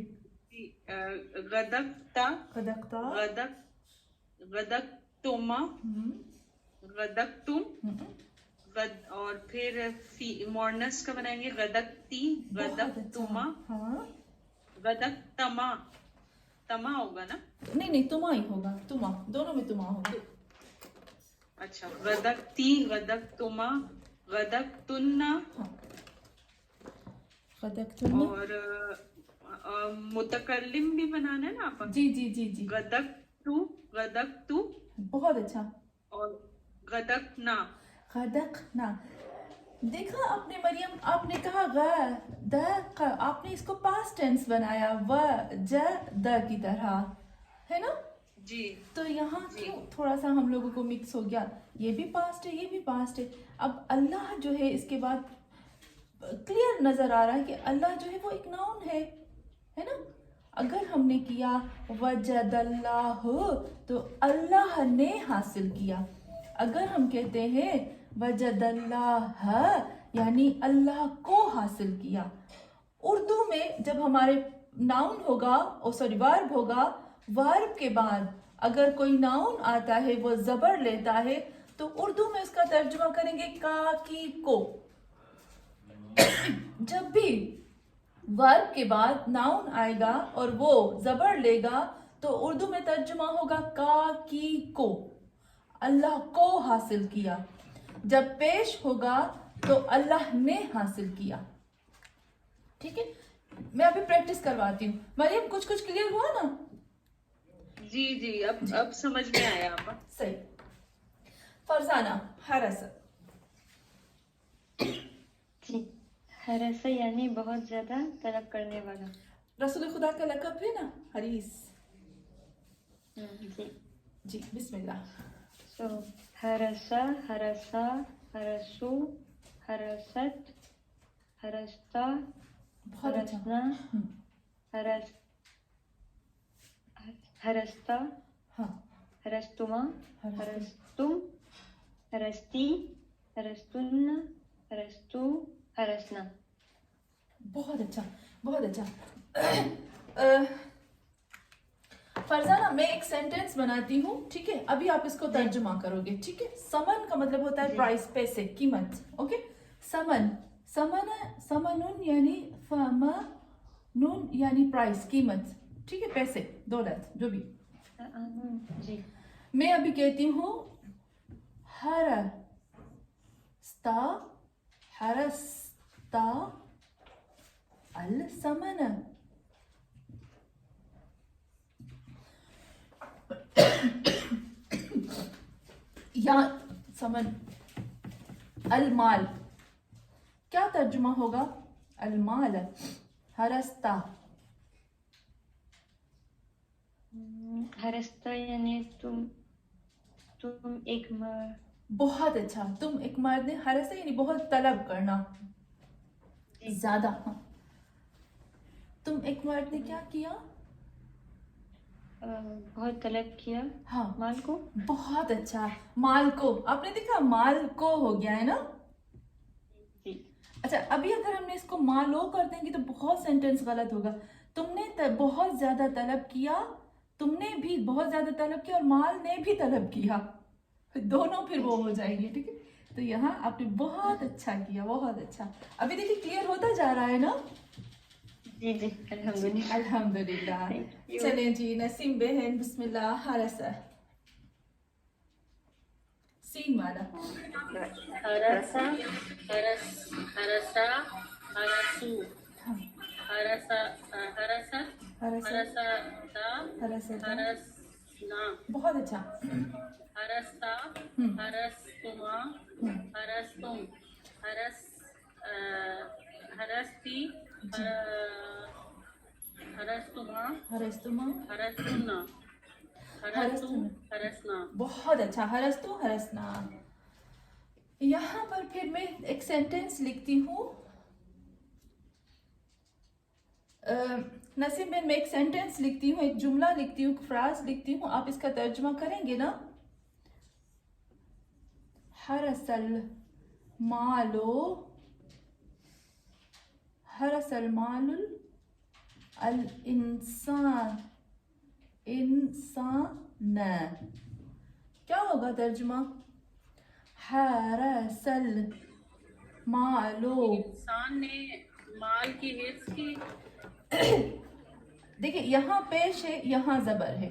जी, गदकता, गदकता, गदकतुमा, गदकतुम, और फिर मॉर्नस का बनाएंगे गदकती, गदकतुमा, हाँ, गदकतमा, तमा होगा ना? नहीं नहीं, तुमा ही होगा, तुमा, दोनों में तुमा होगा। अच्छा, गदकती, गदकतुमा, गदकतुन्ना, गदकतुन्ना, और मुतकल्लिम भी बनाना है ना आप? जी जी जी जी, गदकतु, बहुत अच्छा, और गदकना। गदकना। देखा आपने मरियम, आपने कहा गदक, आपने इसको पास्ट टेंस बनाया, व ज द की तरह, है ना? जी, तो यहाँ क्यों थोड़ा सा हम लोगों को मिक्स हो गया, ये भी पास्ट है, ये भी पास्ट है। अब अल्लाह जो है, इसके बाद क्लियर नजर आ रहा है कि अल्लाह जो है वो एक नाउन है ना? अगर हमने किया वजदल्लाह, तो अल्लाह ने हासिल किया। अगर हम कहते हैं वजदल्लाह, यानी अल्लाह को हासिल किया। उर्दू में जब हमारे नाउन होगा, वर्ब होगा, वर्ब के बाद अगर कोई नाउन आता है वो जबर लेता है, तो उर्दू में उसका तर्जुमा करेंगे का की को। जब भी वर्ब के बाद नाउन आएगा और वो जबर लेगा, तो उर्दू में तर्जुमा होगा का की को, अल्लाह को हासिल किया। जब पेश होगा तो अल्लाह ने हासिल किया। ठीक है, मैं अभी प्रैक्टिस करवाती हूँ। मरियम, कुछ कुछ क्लियर हुआ ना? जी जी, अब समझ में आया आपा। सही। फरजाना, हरस। जी, हरसा यानी बहुत ज्यादा तलब करने वाला। रसूल खुदा का लक़ब है ना, हरीस। जी जी, बिस्मिल्लाह। सो हरसा, हरसा, हरसू, हरसत, हरस्ता, बहुत अच्छा। हरसना, हरस हरस्ता, हाँ, हरस्तुमा, हरस्तु। हरस्तुम, हरस्ती, हरस्तुन्ना, हरस्तु, हरसना। बहुत अच्छा, बहुत अच्छा. फरजाना, मैं एक सेंटेंस बनाती हूँ, ठीक है? अभी आप इसको तर्जुमा करोगे, ठीक है? समन का मतलब होता है प्राइस, पैसे, कीमत. ओके? समन, समनुन यानी फमनुन यानी प्राइस, कीमत, ठीक है? पैसे, दौलत, जो भी. जी. मैं अभी कहती हूँ हरस्ता अल समन. या समन, अलमाल, क्या तर्जुमा होगा? अलमाल, हरस्ता. हरस्ता यानी तुम एक बहुत अच्छा, तुम एक मर्द ने. हरस्ता यानी बहुत तलब करना, ज्यादा. हाँ. तुम एक मर्द ने क्या किया? बहुत तलब किया हाँ, माल को. बहुत अच्छा. माल को, आपने देखा माल को हो गया है ना. जी. अच्छा, अभी अगर हमने इसको मालो कर देंगे तो बहुत सेंटेंस गलत होगा. तुमने बहुत ज्यादा तलब किया, तुमने भी बहुत ज्यादा तलब किया और माल ने भी तलब किया, दोनों फिर वो हो जाएंगे, ठीक है? तो यहाँ आपने बहुत अच्छा किया, बहुत अच्छा. अभी देखिए क्लियर होता जा रहा है ना. जी जी, अल्हम्दुलिल्लाह. अल्हम्दुलिल्लाह. Thank you. चलें जी, नसीम बहन, बिस्मिल्लाह. हरसा, सीन वाला. हरसा, हरसा, हरसू, हाँ, हरसा, हरसा, हरसा, हरसदा, हरसदा. हरसना, बहुत अच्छा. हरस्ता, हम्म. हरस्तुमा, हरस्तुम, हरस्ती, हरस्तुमा, हरस्तुमा, हरस्तुना, हरस्तु, हरसना. बहुत अच्छा. हरस्तु, हरसना. यहाँ पर फिर मैं एक सेंटेंस लिखती हूँ. नसीम बहन, मैं एक सेंटेंस लिखती हूँ, एक जुमला लिखती हूँ, एक फ्राज लिखती हूँ. आप इसका तर्जुमा करेंगे ना? हरसल मालो, हरसल मालुल अल इंसान. क्या होगा तर्जुमा? हरसल मालो. इंसान ने माल की हिर्स की. देखिए यहाँ पेश है, यहाँ जबर है.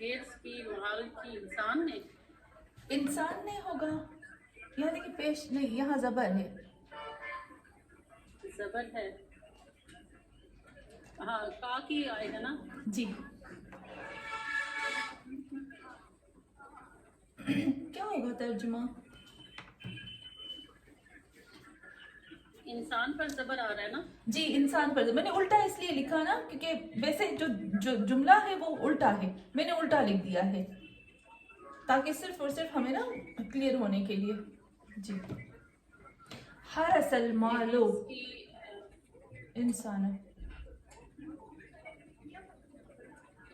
हिर्स की, माल की, इंसान नहीं होगा. यहाँ देखिए पेश नहीं, यहाँ जबर है. जबर है. हाँ, का की आएगा ना. जी. क्या होगा तर्जुमा? इंसान पर जबर आ रहा है ना. जी, इंसान पर. मैंने उल्टा इसलिए लिखा ना क्योंकि वैसे जो जुमला है वो उल्टा है, मैंने उल्टा लिख दिया है ताकि सिर्फ और सिर्फ हमें ना क्लियर होने के लिए. जी. हरसल मालो इंसान.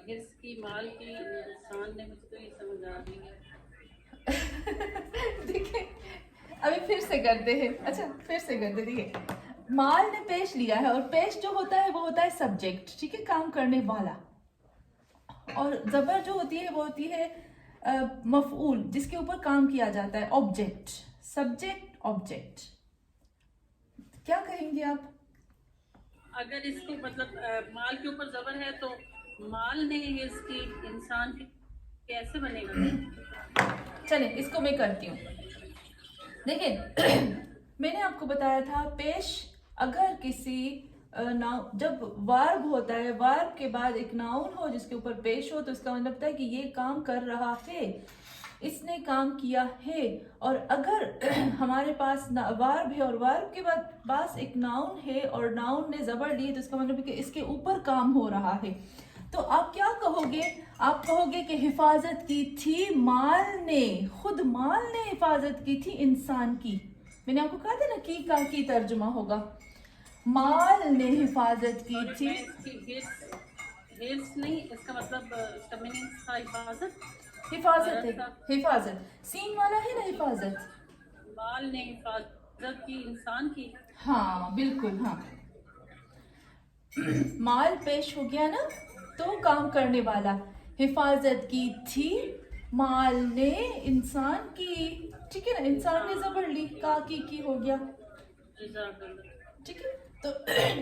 हिर्स की, माल की, इंसान ने, मुझे तो ये समझ आ रही है. देखिए अभी फिर से करते हैं. अच्छा, फिर से करते. देखिए माल ने पेश लिया है और पेश जो होता है वो होता है सब्जेक्ट, ठीक है, काम करने वाला. और जबर जो होती है वो होती है मफऊल, जिसके ऊपर काम किया जाता है, ऑब्जेक्ट. Subject, object. क्या कहेंगे आप? अगर इसको मतलब माल के ऊपर जबर है तो माल ने हिर्स की, इंसान की, कैसे बनेगा? चले इसको मैं करती हूँ. देखिए मैंने आपको बताया था पेश, अगर किसी नाउन, जब वर्ब होता है, वर्ब के बाद एक नाउन हो जिसके ऊपर पेश हो, तो इसका मतलब होता है कि ये काम कर रहा है, इसने काम किया है. और अगर हमारे पास वर्ब है और वर्ब के बाद पास एक नाउन है और नाउन ने जबर ली, तो इसका मतलब है कि इसके ऊपर काम हो रहा है. तो आप क्या कहोगे? आप कहोगे कि हिफाजत की थी माल ने, खुद माल ने हिफाजत की थी इंसान की. मैंने आपको कहा था ना की तर्जुमा होगा. माल ने हिफाजत की थी. हिर्स नहीं, इसका मतलब इसका मीनिंग था हिफाजत. हिफाजत है, हिफाजत. सीन वाला है ना हिफाजत. माल ने हिफाजत हिफाजत की इंसान की। हाँ बिल्कुल, हाँ। माल पेश हो गया ना, तो काम करने वाला, हिफाजत की थी, माल ने इंसान की, ठीक है ना, इंसान ने जबर ली, का की हो गया, जज़ाकल्लाह। ठीक है। तो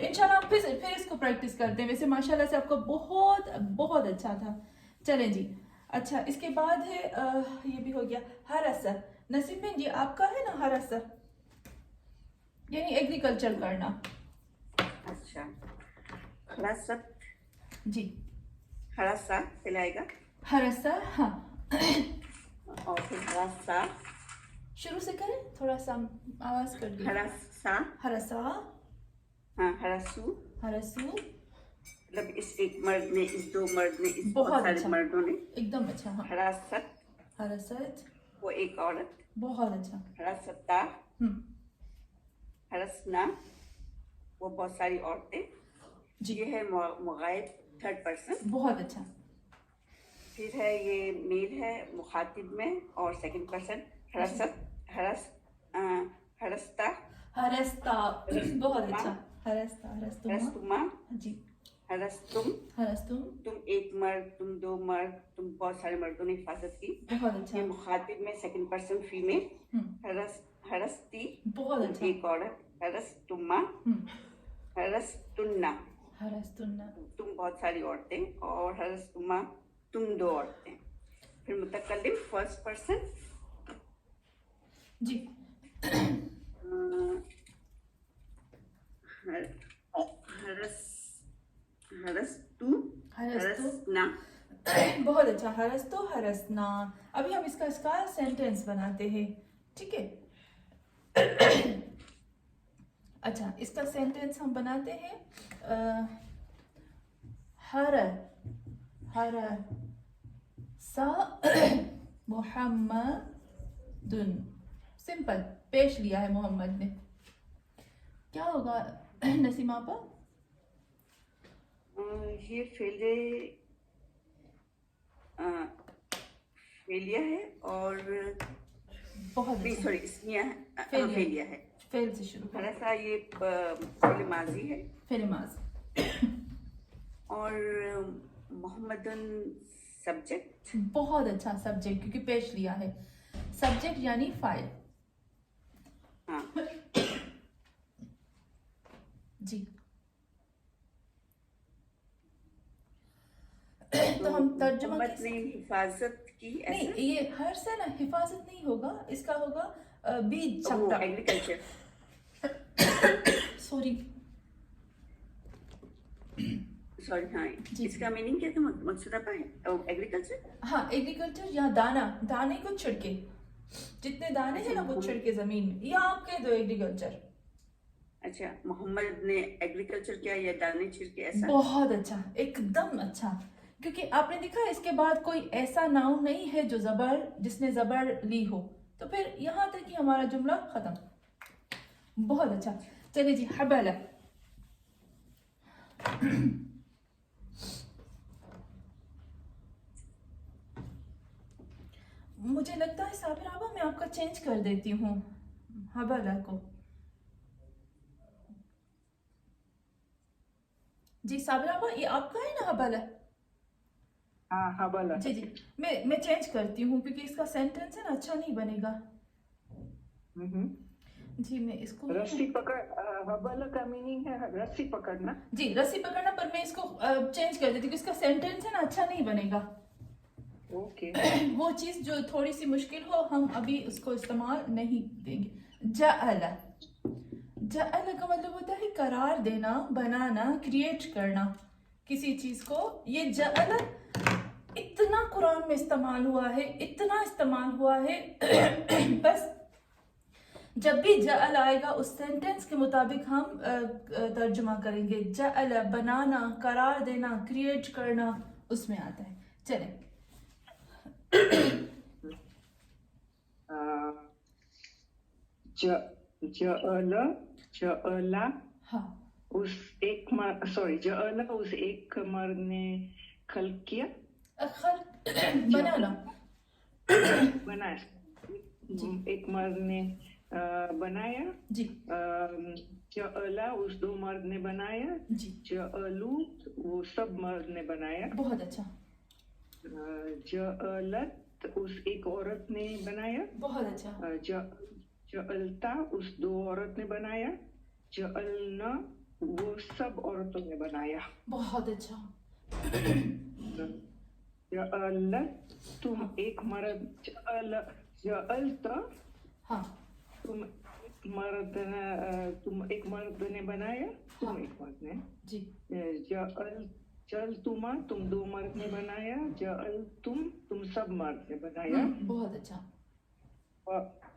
इंशाल्लाह हम फिर इसको प्रैक्टिस करते हैं। वैसे माशाल्लाह से आपका बहुत बहुत अच्छा था। चलें जी, अच्छा इसके बाद है ये भी हो गया हर असर। नसीम जी आपका है ना हर असर, यानी एग्रीकल्चर करना। अच्छा, हरासत, जी हरासा कहलाएगा, हर असर, हाँ। और फिर हरासा, शुरू से करें, थोड़ा सा आवाज कर दिए। हरासा, हरसा, हाँ हरासू, हरसू, मतलब इस एक मर्द ने, इस दो मर्द ने, इस बहुत बहुत सारे अच्छा। मर्दों ने। एकदम अच्छा, हाँ। हरासत, हरसत, वो एक औरत। बहुत अच्छा। हरासता, हम्म, हरसना, वो बहुत सारी औरतें। जी ये है मुगायब, थर्ड पर्सन। बहुत अच्छा। फिर है ये मेल है मुखातिब में और सेकंड पर्सन। हरसत, हरस्ता, हरस्ता, बहुत अच्छा। हरस्ता, हरस्तुमा, हरस्तुमा, जी। हरस्तुम, हरस्तुम, तुम एक मर्द, तुम दो मर्द, तुम बहुत सारे मर्दों ने हिफाजत की। बहुत ये अच्छा। मुखातिब में सेकंड पर्सन फीमेल। हम्म, हरस्ती, बहुत तुम अच्छा। एक औरत। हरस्तुमा, हरस्तुन्ना, हरस्तुन्ना, तुम बहुत सारी औरतें। और हरस्तुमा, तुम दो औरतें। फिर मुतकल्लिम फर्स्ट पर्सन। जी। हरस, हरस्तु, हरस्तु, हरसना, बहुत अच्छा। हरस्तु, हरसना। अभी हम इसका सेंटेंस बनाते हैं, ठीक है। अच्छा, इसका सेंटेंस हम बनाते हैं। हर हर सा मुहम्मदुन, सिंपल पेश लिया है मोहम्मद ने। क्या होगा नसीमा पर? ये फेलिया है और बहुत नहीं अच्छा। सॉरी इसमिया है, फेलिया। फेलिया है। फेल से शुरू करें। हरसा ये फेल माजी है। फेलिमाज, और मोहम्मदन सब्जेक्ट। बहुत अच्छा सब्जेक्ट, क्योंकि पेश लिया है। सब्जेक्ट यानी फाइल। हाँ, जी। तो हम तर्जुमा मोहम्मद ने हिफाजत की, नहीं, ऐसा। ये हर से ना हिफाजत नहीं होगा, इसका होगा बीज वो चपटा। एग्रीकल्चर। सॉरी, सॉरी, हाँ जी। इसका मीनिंग क्या था? मकसद आपका है एग्रीकल्चर। हाँ, एग्रीकल्चर या दाना, दाने को छिड़के, जितने दाने हैं ना वो छिड़के जमीन में, या आप कह दो एग्रीकल्चर। अच्छा, मोहम्मद ने एग्रीकल्चर किया या दाने छिड़के, ऐसा। बहुत अच्छा, एकदम अच्छा। क्योंकि आपने देखा इसके बाद कोई ऐसा नाउन नहीं है जो जिसने जबर ली हो, तो फिर यहाँ तक ही हमारा जुमला खत्म। बहुत अच्छा। चलिए जी, हबला। मुझे लगता है साबिर आबा मैं आपका चेंज कर देती हूँ हबला को। जी साबिर आबा, ये आपका है ना हबला? हाँ हबला। जी जी, मैं चेंज करती हूँ क्योंकि इसका सेंटेंस है ना अच्छा नहीं बनेगा। जी मैं इसको रस्सी पकड़, हबला का मीनिंग है रस्सी पकड़ना। जी रस्सी पकड़ना, पर मैं इसको चेंज कर देती हूँ क्योंकि इसका सेंटेंस है ना अच्छा नहीं बनेगा। ओके। वो चीज जो थोड़ी सी मुश्किल हो हम अभी उसको इस्तेमाल नहीं देंगे। जअला, जअला का मतलब होता है करार देना, बनाना, क्रिएट करना किसी चीज को। ये जअला इतना कुरान में इस्तेमाल हुआ है, इतना इस्तेमाल हुआ है। बस जब भी जअल आएगा उस सेंटेंस के मुताबिक हम तर्जुमा करेंगे। जअल बनाना, करार देना, क्रिएट करना, उसमें आता है। चलें। जअला हाँ, उस एक मर्द, सॉरी जअला उस एक मर्द ने खल्क किया, बनाना, बनाया। एक मर्द ने बनाया, जी जअला उस दो मर्द ने बनाया, जी, जअलू वो सब मर्द ने बनाया, बहुत अच्छा, जअलत उस एक औरत ने बनाया, बहुत अच्छा, जअलता उस दो औरत ने बनाया, जअलना वो सब औरतों ने बनाया, बहुत अच्छा, जअलत तुम एक मर्द, जअलत हाँ तुम एक मर्द ने बनाया, तुम एक मर्द ने, जी, जल तुमा तुम दो मर्द ने बनाया, जल तुम सब मर्द ने बनाया, बहुत अच्छा,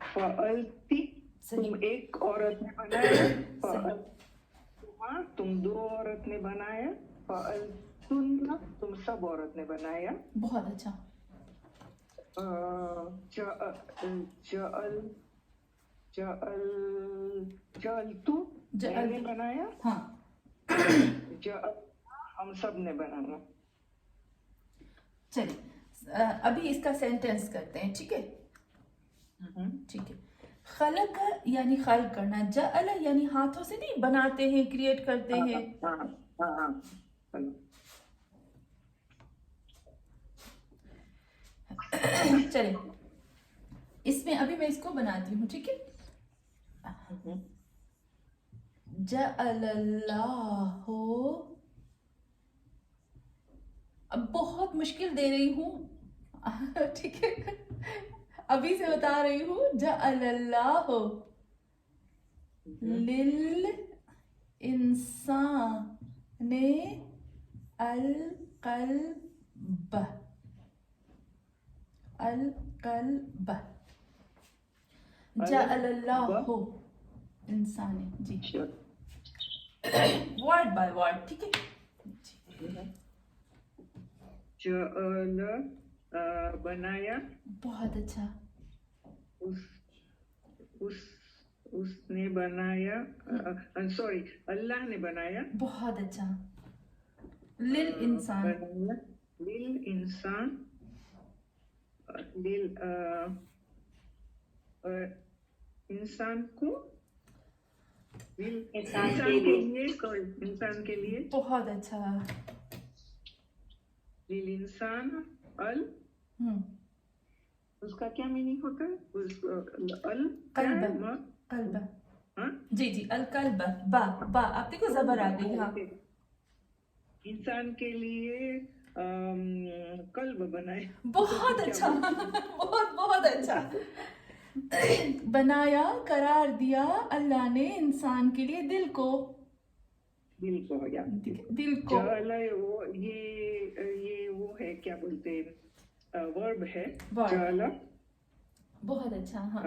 फअलती सही, तुम एक औरत ने बनाया, फअलतुमा तुम दो औरत ने बनाया, फअलतुन्ना तुम सब औरत ने बनाया, बहुत अच्छा, जअलतु मैंने बनाया, हाँ हम सब ने बनाया। चलिए अभी इसका सेंटेंस करते हैं, ठीक है, ठीक है। खलक यानी खल्क करना, जअल यानी हाथों से नहीं बनाते हैं, क्रिएट करते हैं, चलिए इसमें अभी मैं इसको बनाती हूँ, ठीक है। जअलल्लाहु, अब बहुत मुश्किल दे रही हूँ, ठीक है, अभी से बता रही हूँ। जअलल्लाहु लिल इंसाने अल कल्ब, अल कल्ब, जअलल्लाहु इंसाने, जी वर्ड बाय वर्ड, ठीक है। जअल बनाया, बहुत अच्छा, उसने बनाया, सॉरी अल्लाह ने बनाया, बहुत अच्छा, लिल इंसान, बनाया लिल इंसान, लिल इंसान को, इंसान के लिए, बहुत अच्छा, लिल इंसान अल, उसका क्या मीनिंग होता है? अल कल्ब, क्या? कल्ब, हाँ? जी जी, अल कल्ब, बा बा, आप देखो जबर आ गई, हाँ, इंसान के लिए कल्ब बनाए, बहुत अच्छा, बहुत बहुत अच्छा, बनाया, करार दिया अल्लाह ने इंसान के लिए दिल को, या दिल को, वो ये वो है, क्या बोलते हैं, वर्ब है, Verb. जला, बहुत अच्छा, हाँ,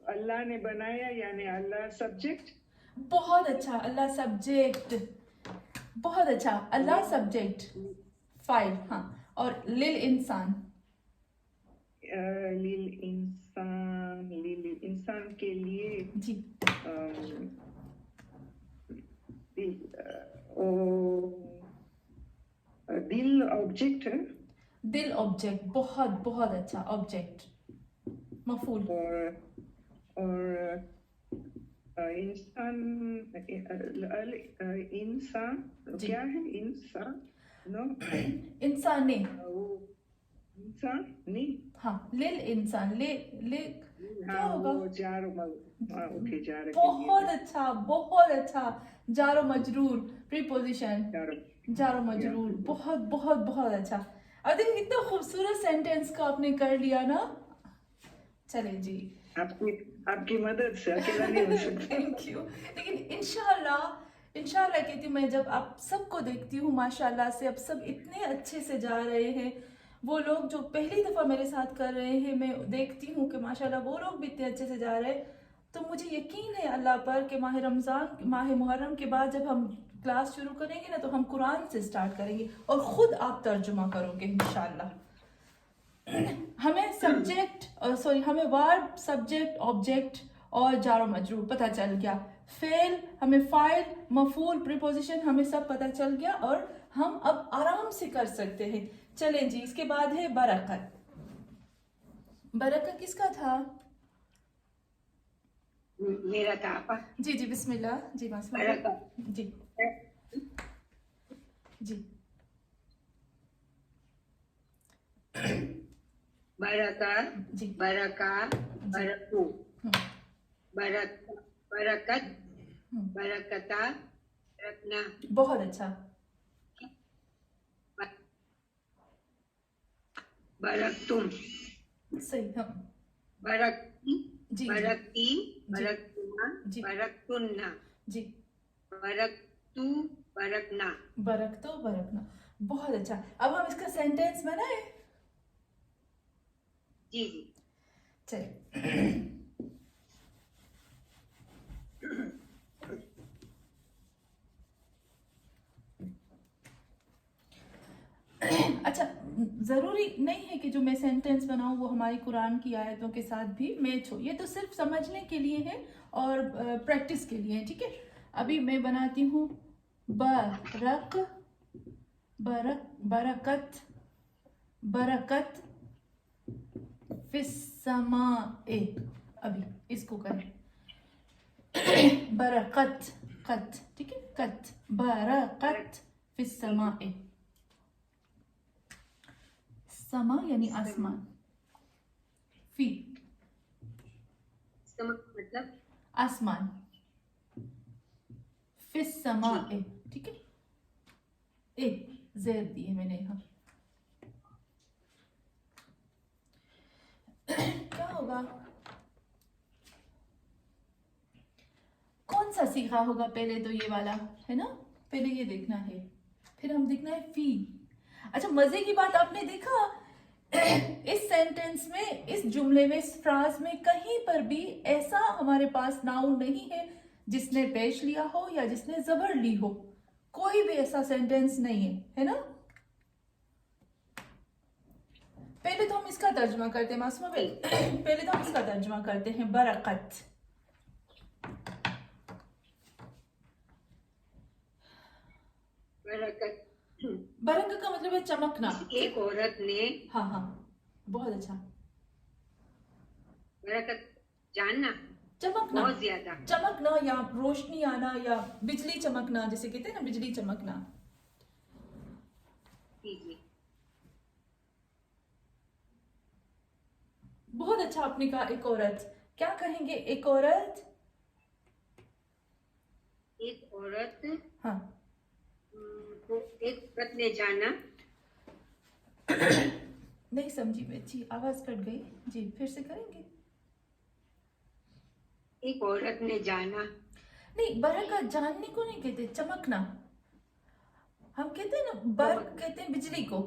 अल्लाह ने बनाया यानी अल्लाह सब्जेक्ट, बहुत अच्छा, अल्लाह सब्जेक्ट, बहुत अच्छा, अल्लाह सब्जेक्ट, फाइल, हाँ, और लिल इंसान, लिल इंसान के लिए, जी दिल ऑब्जेक्ट है, दिल ऑब्जेक्ट, बहुत बहुत अच्छा, ऑब्जेक्ट मफूल, और इंसान, इंसान क्या है? इंसान नो, इंसान ने, वो इंसान नहीं, हाँ, लिल इंसान, ले ले क्या होगा? वो जार, ओके, जार बहुत अच्छा, बहुत अच्छा, जारो मजरूर, प्रीपोजिशन, जारो मजरूर, बहुत बहुत बहुत अच्छा। अब देखिए इतना खूबसूरत सेंटेंस को आपने कर लिया ना, चले जी, आपकी मदद से अकेला नहीं हो सकता। Thank you. लेकिन इंशाल्लाह कहती हूँ मैं, जब आप सबको देखती हूँ माशाल्लाह से, अब सब इतने अच्छे से जा रहे हैं, वो लोग जो पहली दफ़ा मेरे साथ कर रहे हैं, मैं देखती हूँ कि माशाल्लाह वो लोग भी इतने अच्छे से जा रहे हैं, तो मुझे यकीन है अल्लाह पर कि माह रमज़ान, माह मुहर्रम के बाद जब हम क्लास शुरू करेंगे ना, तो हम कुरान से स्टार्ट करेंगे और ख़ुद आप तर्जुमा करोगे इंशाल्लाह। हमें सब्जेक्ट, सॉरी, हमें वर्ब, सब्जेक्ट, ऑब्जेक्ट और जारो मजरूर पता चल गया, फेल, हमें फाइल, मफूल, प्रीपोजिशन, हमें सब पता चल गया और हम अब आराम से कर सकते हैं। चलें जी, इसके बाद है बरकत। बरकत किसका था? मेरा था आपा जी जी बिस्मिल्लाह जी मासूम बरका जी जी बरका जी बरका बरकू बरक बरकत बरकता रखना बहुत अच्छा बरकतुम सही हाँ बरकती जी बरकती बरकतुमा जी। बरकतुन्ना जी बरकतू बरकना बरक तो बरकना बहुत अच्छा। अब हम इसका सेंटेंस बनाए जी जी चलिए अच्छा ज़रूरी नहीं है कि जो मैं सेंटेंस बनाऊं वो हमारी कुरान की आयतों के साथ भी मैच हो, ये तो सिर्फ समझने के लिए है और प्रैक्टिस के लिए है, ठीक है। अभी मैं बनाती हूँ बरक बरक बरकत बरकत फिस्समाए। अभी इसको करें बरकत कत, ठीक है, कत बरकत फिस्समाए। समा यानी आसमान, फी मतलब आसमान, फिस समा ए, ठीक है, ए जेर दिए मैंने यहाँ। क्या होगा, कौन सा सीखा होगा पहले? तो ये वाला है ना, पहले ये देखना है, फिर हम देखना है फी। अच्छा मजे की बात आपने देखा इस सेंटेंस में, इस जुमले में, इस फ्राज में कहीं पर भी ऐसा हमारे पास नाउन नहीं है जिसने पेश लिया हो या जिसने जबर ली हो, कोई भी ऐसा सेंटेंस नहीं है ना। पहले तो हम इसका तर्जुमा करते हैं मासूमा भाई, पहले तो हम इसका तर्जुमा करते हैं बरकत। बरकत बरकत का मतलब है चमकना। एक औरत ने हाँ हाँ बहुत अच्छा। बरकत जानना चमकना, बहुत ज्यादा चमकना या रोशनी आना या बिजली चमकना, जैसे कहते हैं ना बिजली चमकना। जी जी बहुत अच्छा आपने कहा एक औरत, क्या कहेंगे एक औरत? एक औरत हाँ को एक औरत ने जाना नहीं समझी मैं जी, आवाज कट गई जी, फिर से करेंगे। एक औरत ने जाना नहीं, बरकत जानने को नहीं कहते, चमकना। हम कहते हैं ना बर्क कहते हैं बिजली को,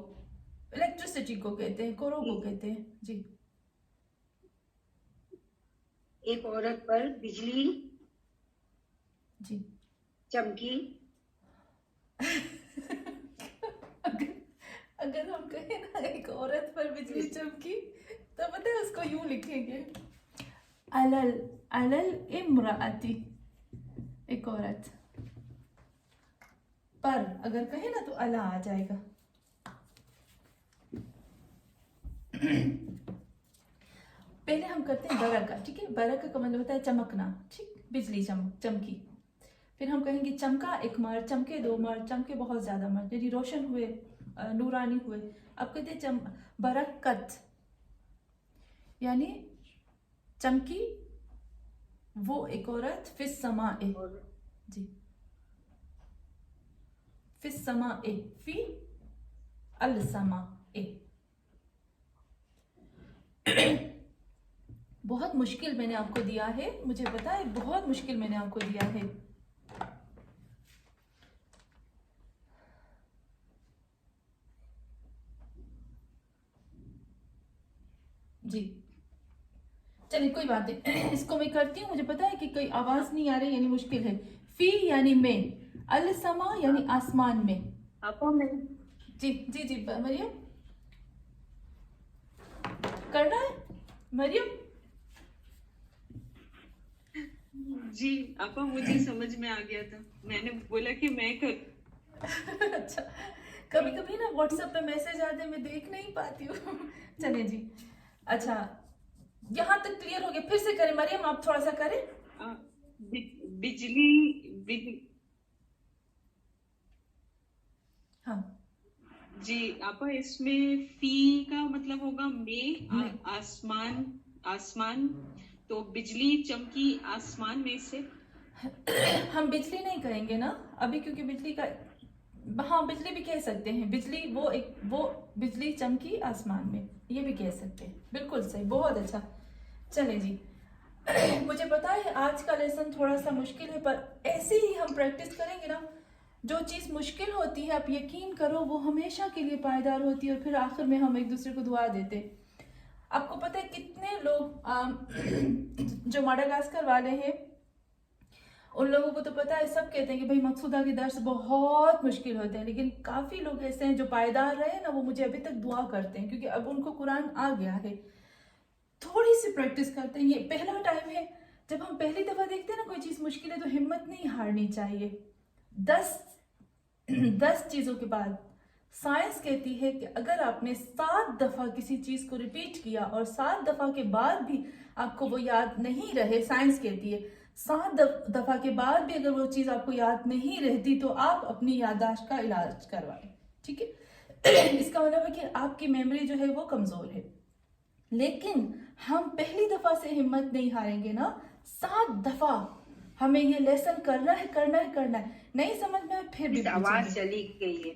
इलेक्ट्रिसिटी को कहते हैं, कोरो को कहते हैं जी। एक औरत पर बिजली जी चमकी अगर हम कहें ना एक औरत पर बिजली चमकी, तो पता है उसको यूं लिखेंगे अलल अलल इमराती, एक औरत पर अगर कहे ना तो अला आ जाएगा। पहले हम करते हैं बरका, ठीक है, बरका का मतलब होता है चमकना, ठीक, बिजली चमकी। फिर हम कहेंगे चमका एक मर्द, चमके दो मर्द, चमके बहुत ज्यादा मर्द, यानी रोशन हुए, नूरानी हुए। अब कहते हैं बरकत यानी चमकी वो एक औरत, फिस समा ए जी, फिस समा ए, फी अल समा ए। बहुत मुश्किल मैंने आपको दिया है, मुझे पता है बहुत मुश्किल मैंने आपको दिया है। जी चलिए कोई बात नहीं, इसको मैं करती हूँ। मुझे पता है कि कोई आवाज नहीं आ रही यानी मुश्किल है। फी यानी में, अल समा यानी आसमान में। आपको मैं जी जी जी मरियम करना है, मरियम जी आपा मुझे समझ में आ गया था, मैंने बोला कि मैं कर। अच्छा कभी कभी ना व्हाट्सएप पे मैसेज आते मैं देख नहीं पाती हूँ। चलिए जी, अच्छा यहाँ तक क्लियर हो गया। फिर से करें मरियम, आप थोड़ा सा करें। बिजली हाँ जी आपा, इसमें फी का मतलब होगा आसमान, आसमान, तो बिजली चमकी आसमान में से। हम बिजली नहीं कहेंगे ना अभी, क्योंकि बिजली का, हाँ बिजली भी कह सकते हैं, बिजली वो बिजली चमकी आसमान में, ये भी कह सकते हैं, बिल्कुल सही, बहुत अच्छा। चले जी, मुझे पता है आज का लेसन थोड़ा सा मुश्किल है, पर ऐसे ही हम प्रैक्टिस करेंगे ना, जो चीज़ मुश्किल होती है आप यकीन करो वो हमेशा के लिए पायदार होती है, और फिर आखिर में हम एक दूसरे को दुआ देते। आपको पता है कितने लोग जो माडागास्कर वाले हैं उन लोगों को तो पता है, सब कहते हैं कि भाई मकसूदा के दर्स बहुत मुश्किल होते हैं, लेकिन काफ़ी लोग ऐसे हैं जो पायदार रहे ना, वो मुझे अभी तक दुआ करते हैं, क्योंकि अब उनको कुरान आ गया है। थोड़ी सी प्रैक्टिस करते हैं, ये पहला टाइम है, जब हम पहली दफ़ा देखते हैं ना कोई चीज़ मुश्किल है तो हिम्मत नहीं हारनी चाहिए। 10 चीज़ों के बाद साइंस कहती है कि अगर आपने 7 दफ़ा किसी चीज़ को रिपीट किया और 7 दफ़ा के बाद भी आपको वो याद नहीं रहे, साइंस कहती है 7 दफ़ा के बाद भी अगर वो चीज़ आपको याद नहीं रहती तो आप अपनी याददाश्त का इलाज करवाएं, ठीक है। इसका मतलब है कि आपकी मेमोरी जो है वो कमज़ोर है, लेकिन हम पहली दफ़ा से हिम्मत नहीं हारेंगे ना, 7 दफ़ा हमें ये लेसन करना है। नहीं समझ में फिर भी आवाज चली गई है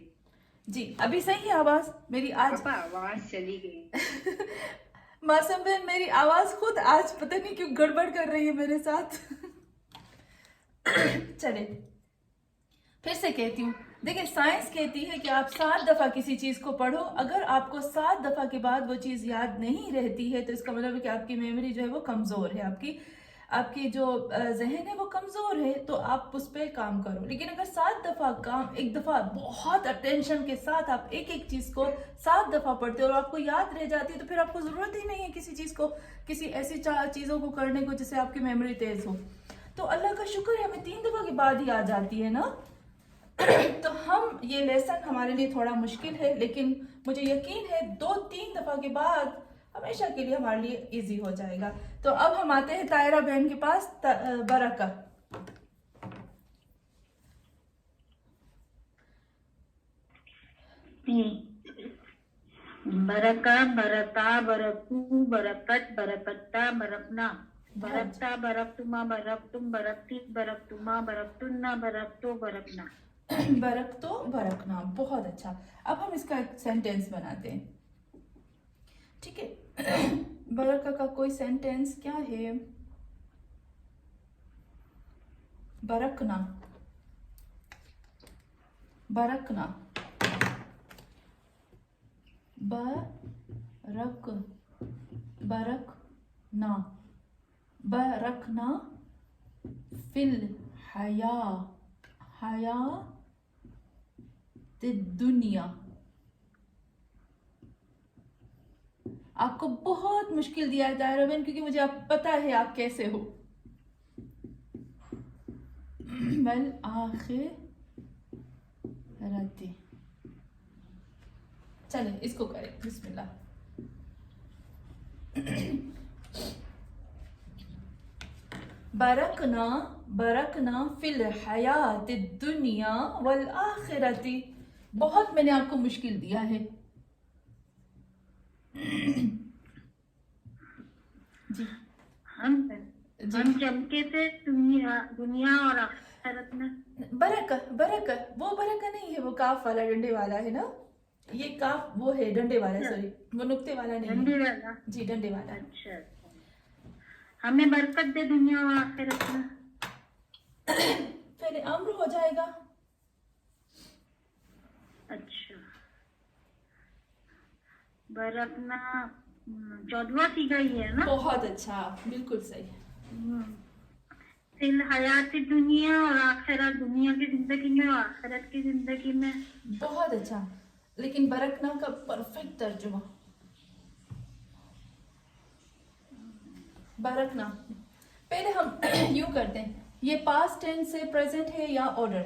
जी, अभी सही है आवाज मेरी आज? पापा आवाज चली गई। मासूम बहन, मेरी आवाज खुद आज पता नहीं क्यों गड़बड़ कर रही है मेरे साथ। चले फिर से कहती हूँ, देखिए साइंस कहती है कि आप 7 दफ़ा किसी चीज़ को पढ़ो, अगर आपको 7 दफ़ा के बाद वो चीज़ याद नहीं रहती है तो इसका मतलब है कि आपकी मेमोरी जो है वो कमज़ोर है, आपकी जो जहन है वो कमज़ोर है, तो आप उस पर काम करो। लेकिन अगर 7 दफ़ा एक दफ़ा बहुत अटेंशन के साथ आप एक चीज़ को 7 दफ़ा पढ़ते हो और आपको याद रह जाती है, तो फिर आपको ज़रूरत ही नहीं है किसी चीज़ को, किसी ऐसी चीज़ों को करने को जिससे आपकी मेमोरी तेज़ हो। तो अल्लाह का शुक्र है हमें 3 दफ़ा के बाद ही आ जाती है ना। तो हम ये लेसन हमारे लिए थोड़ा मुश्किल है, लेकिन मुझे यकीन है 2-3 दफ़ा के बाद हमेशा के लिए हमारे लिए इजी हो जाएगा। तो अब हम आते हैं तायरा बहन के पास, बरका। बरका, बरता, बरकू, बरकत, बरकत्ता, बरकना, बरकता, बरकतुमा, बरकतुम, बरकती, बरकतुमा, बरकतुन्ना, बरकतो, बरकना। बरकतो, बरकना, बहुत अच्छा। अब हम इसका एक सेंटेंस बनाते हैं, ठीक है। बरका का कोई सेंटेंस क्या है? बरकना, बरकना, बरकना, बरकना फिल हया दुनिया। आपको बहुत मुश्किल दिया है तायरा बहन, क्योंकि मुझे आप पता है आप कैसे हो। वल आखिरती, चले इसको करें, बिस्मिल्लाह। बरकना, बरकना फिल हयात दुनिया वल आखिरती। बहुत मैंने आपको मुश्किल दिया है जी। हम चमके थे दुनिया और आखिरत में। बरका वो बरका नहीं है, वो काफ वाला डंडे वाला है ना, ये काफ वो है डंडे वाला, सॉरी वो नुक्ते वाला नहीं, डंडे वाला जी, डंडे वाला। अच्छा, हमें बरकत दे दुनिया और आखिरत में। फिर अम्र हो जाएगा। अच्छा, बरकना 14वां सीगा ही है ना? बहुत अच्छा, बिल्कुल सही। फिल हयाती दुनिया और आखिरत, दुनिया की जिंदगी में और आखिरत की जिंदगी में। बहुत अच्छा, लेकिन बरकना का परफेक्ट तर्जुमा। बरकना पहले हम यूं करते हैं, ये पास्ट टेंस से प्रेजेंट है या ऑर्डर?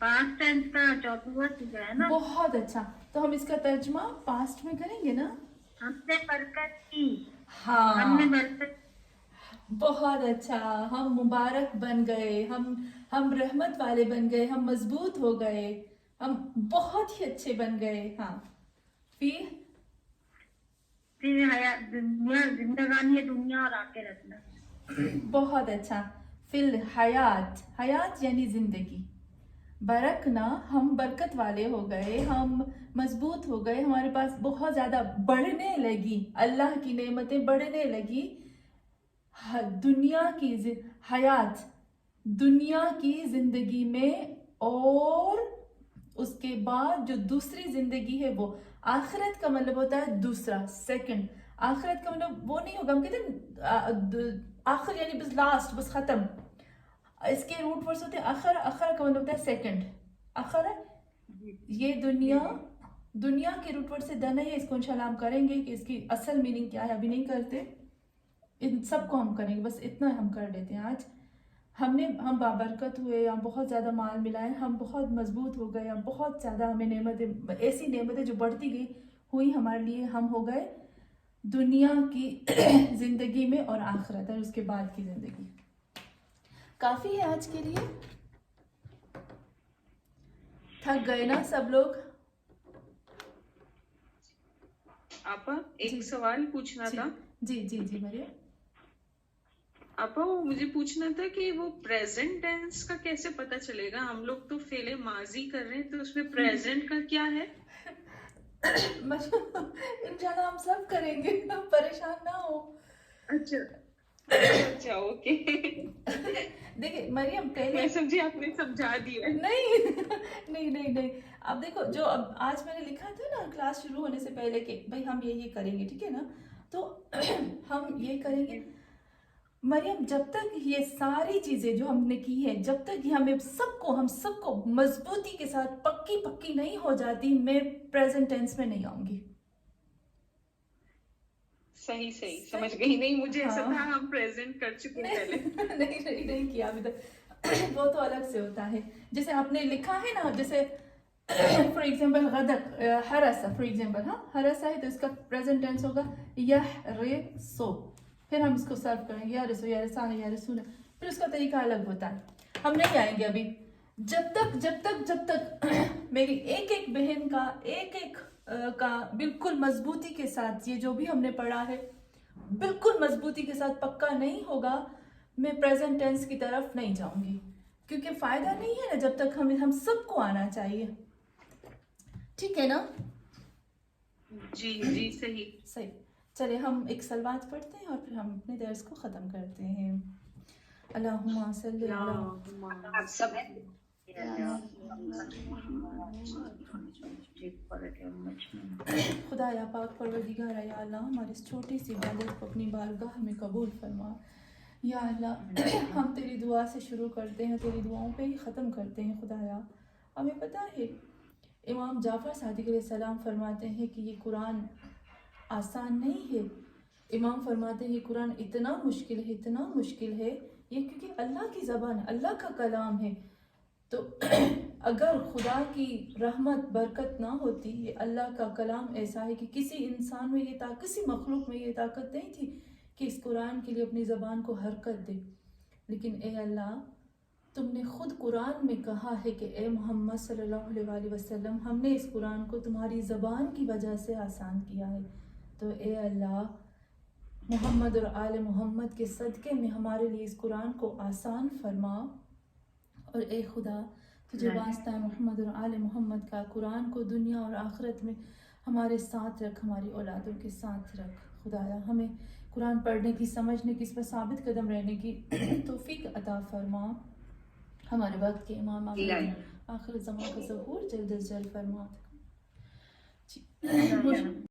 पास्ट टेंस का 14वां सीगा है ना? बहुत अच्छा, तो हम इसका तर्जुमा पास्ट में करेंगे ना। हमने बरकत की, हाँ, हमने बरकत बहुत अच्छा, हम मुबारक बन गए, हम रहमत वाले बन गए, हम मजबूत हो गए, हम बहुत ही अच्छे बन गए। हाँ, फिर फिर हया दुनिया जिंदगानी दुनिया और आखिरत में। बहुत अच्छा, फिल हयात, हयात यानी जिंदगी, बरकना हम बरकत वाले हो गए, हम मजबूत हो गए, हमारे पास बहुत ज़्यादा बढ़ने लगी, अल्लाह की नेमतें बढ़ने लगी। दुनिया की हयात, दुनिया की जिंदगी में, और उसके बाद जो दूसरी जिंदगी है वो आखिरत का मतलब होता है दूसरा, सेकंड। आखिरत का मतलब वो नहीं होगा, हम कहते हैं आखिर यानी बस लास्ट, बस खत्म। इसके रूट वर्ड्स होते हैं अखर, अखर का मतलब होता है सेकंड, अखर। ये दुनिया के रूट वर्ड से दन है, इसको इंशाल्लाह हम करेंगे कि इसकी असल मीनिंग क्या है, अभी नहीं करते, इन सबको हम करेंगे, बस इतना हम कर लेते हैं आज। हम बाबरकत हुए, या बहुत ज़्यादा माल मिला है, हम बहुत मजबूत हो गए, या बहुत ज़्यादा हमें नेमतें, ऐसी नेमतें जो बढ़ती गई हुई हमारे लिए, हम हो गए दुनिया की ज़िंदगी में और आखिरत और उसके बाद की ज़िंदगी। काफ़ी है आज के लिए, थक गए ना सब लोग? आपा एक सवाल पूछना था। जी जी जी मरिया। आपा वो मुझे पूछना था कि वो प्रेजेंट टेंस का कैसे पता चलेगा? हम लोग तो फेले माजी कर रहे हैं, तो उसमें प्रेजेंट का क्या है? इंशाल्लाह हम सब करेंगे, परेशान ना हो। अच्छा ओके। देखिए मरियम, पहले मैं समझी आपने समझा दिया। नहीं, अब देखो, जो अब आज मैंने लिखा था ना क्लास शुरू होने से पहले कि भाई हम ये करेंगे, ठीक है ना, तो हम ये करेंगे मरियम, जब तक ये सारी चीजें जो हमने की है, जब तक ये हम सबको मजबूती के साथ पक्की नहीं हो जाती, मैं प्रेजेंट टेंस में नहीं आऊंगी। सही समझ गई। नहीं मुझे ऐसा हाँ। था हम प्रेजेंट कर चुके पहले। नहीं किया अभी तक। वो तो अलग से होता है, जैसे आपने लिखा है ना, जैसे for example Gadag, हरसा for example, हाँ हरसा है तो इसका प्रेजेंट टेंस होगा यह रे सो, फिर हम इसको सर्व करेंगे या रसो या रसाना या रसूना, फिर उसका तरीका अलग होता है। हम नहीं आएंगे अभी, जब तक मेरी एक बहन का का बिल्कुल मजबूती के साथ ये जो भी हमने पढ़ा है बिल्कुल मजबूती के साथ पक्का नहीं होगा, मैं प्रेजेंट टेंस की तरफ नहीं जाऊंगी, क्योंकि फायदा नहीं है ना, जब तक हम सबको आना चाहिए। ठीक है ना? जी सही। चलिए हम एक सलवात पढ़ते हैं और फिर हम अपने दर्स को ख़त्म करते हैं। अल्लाहुम्मा सल्ली अला आप सब है खुदा या पाक परवरदिगार, या अल्लाह हमारी इस छोटी सी इबादत को अपनी बारगाह में कबूल फरमा। या अल्लाह हम तेरी दुआ से शुरू करते हैं, तेरी दुआओं पे ही ख़त्म करते हैं। खुदाया हमें पता है इमाम जाफ़र सादिक अलैहिस्सलाम फरमाते हैं कि ये कुरान आसान नहीं है। इमाम फरमाते हैं ये कुरान इतना मुश्किल है ये, क्योंकि अल्लाह की ज़बान, अल्लाह का कलाम है। तो अगर खुदा की रहमत बरकत ना होती, ये अल्लाह का कलाम ऐसा है कि किसी इंसान में ये किसी मखलूक में ये ताकत नहीं थी कि इस कुरान के लिए अपनी ज़बान को हरकत दे। लेकिन ए अल्लाह, तुमने खुद कुरान में कहा है कि ए मोहम्मद सल्लल्लाहु अलैहि वसल्लम, हमने इस कुरान को तुम्हारी ज़बान की वजह से आसान किया है। तो ए अल्लाह, मोहम्मद और आले मोहम्मद के सदक़े में हमारे लिए इस कुरान को आसान फरमा। और ए खुदा, तुझे वास्ता है मोहम्मद और आले मोहम्मद का, कुरान को दुनिया और आखिरत में हमारे साथ रख, हमारी औलादों के साथ रख। खुदाया हमें कुरान पढ़ने की, समझने की, इस पर साबित कदम रहने की तौफीक अता फरमा। हमारे वक्त के इमाम आखिर ज़मान का ज़हूर जल्द अज जल्द फरमा।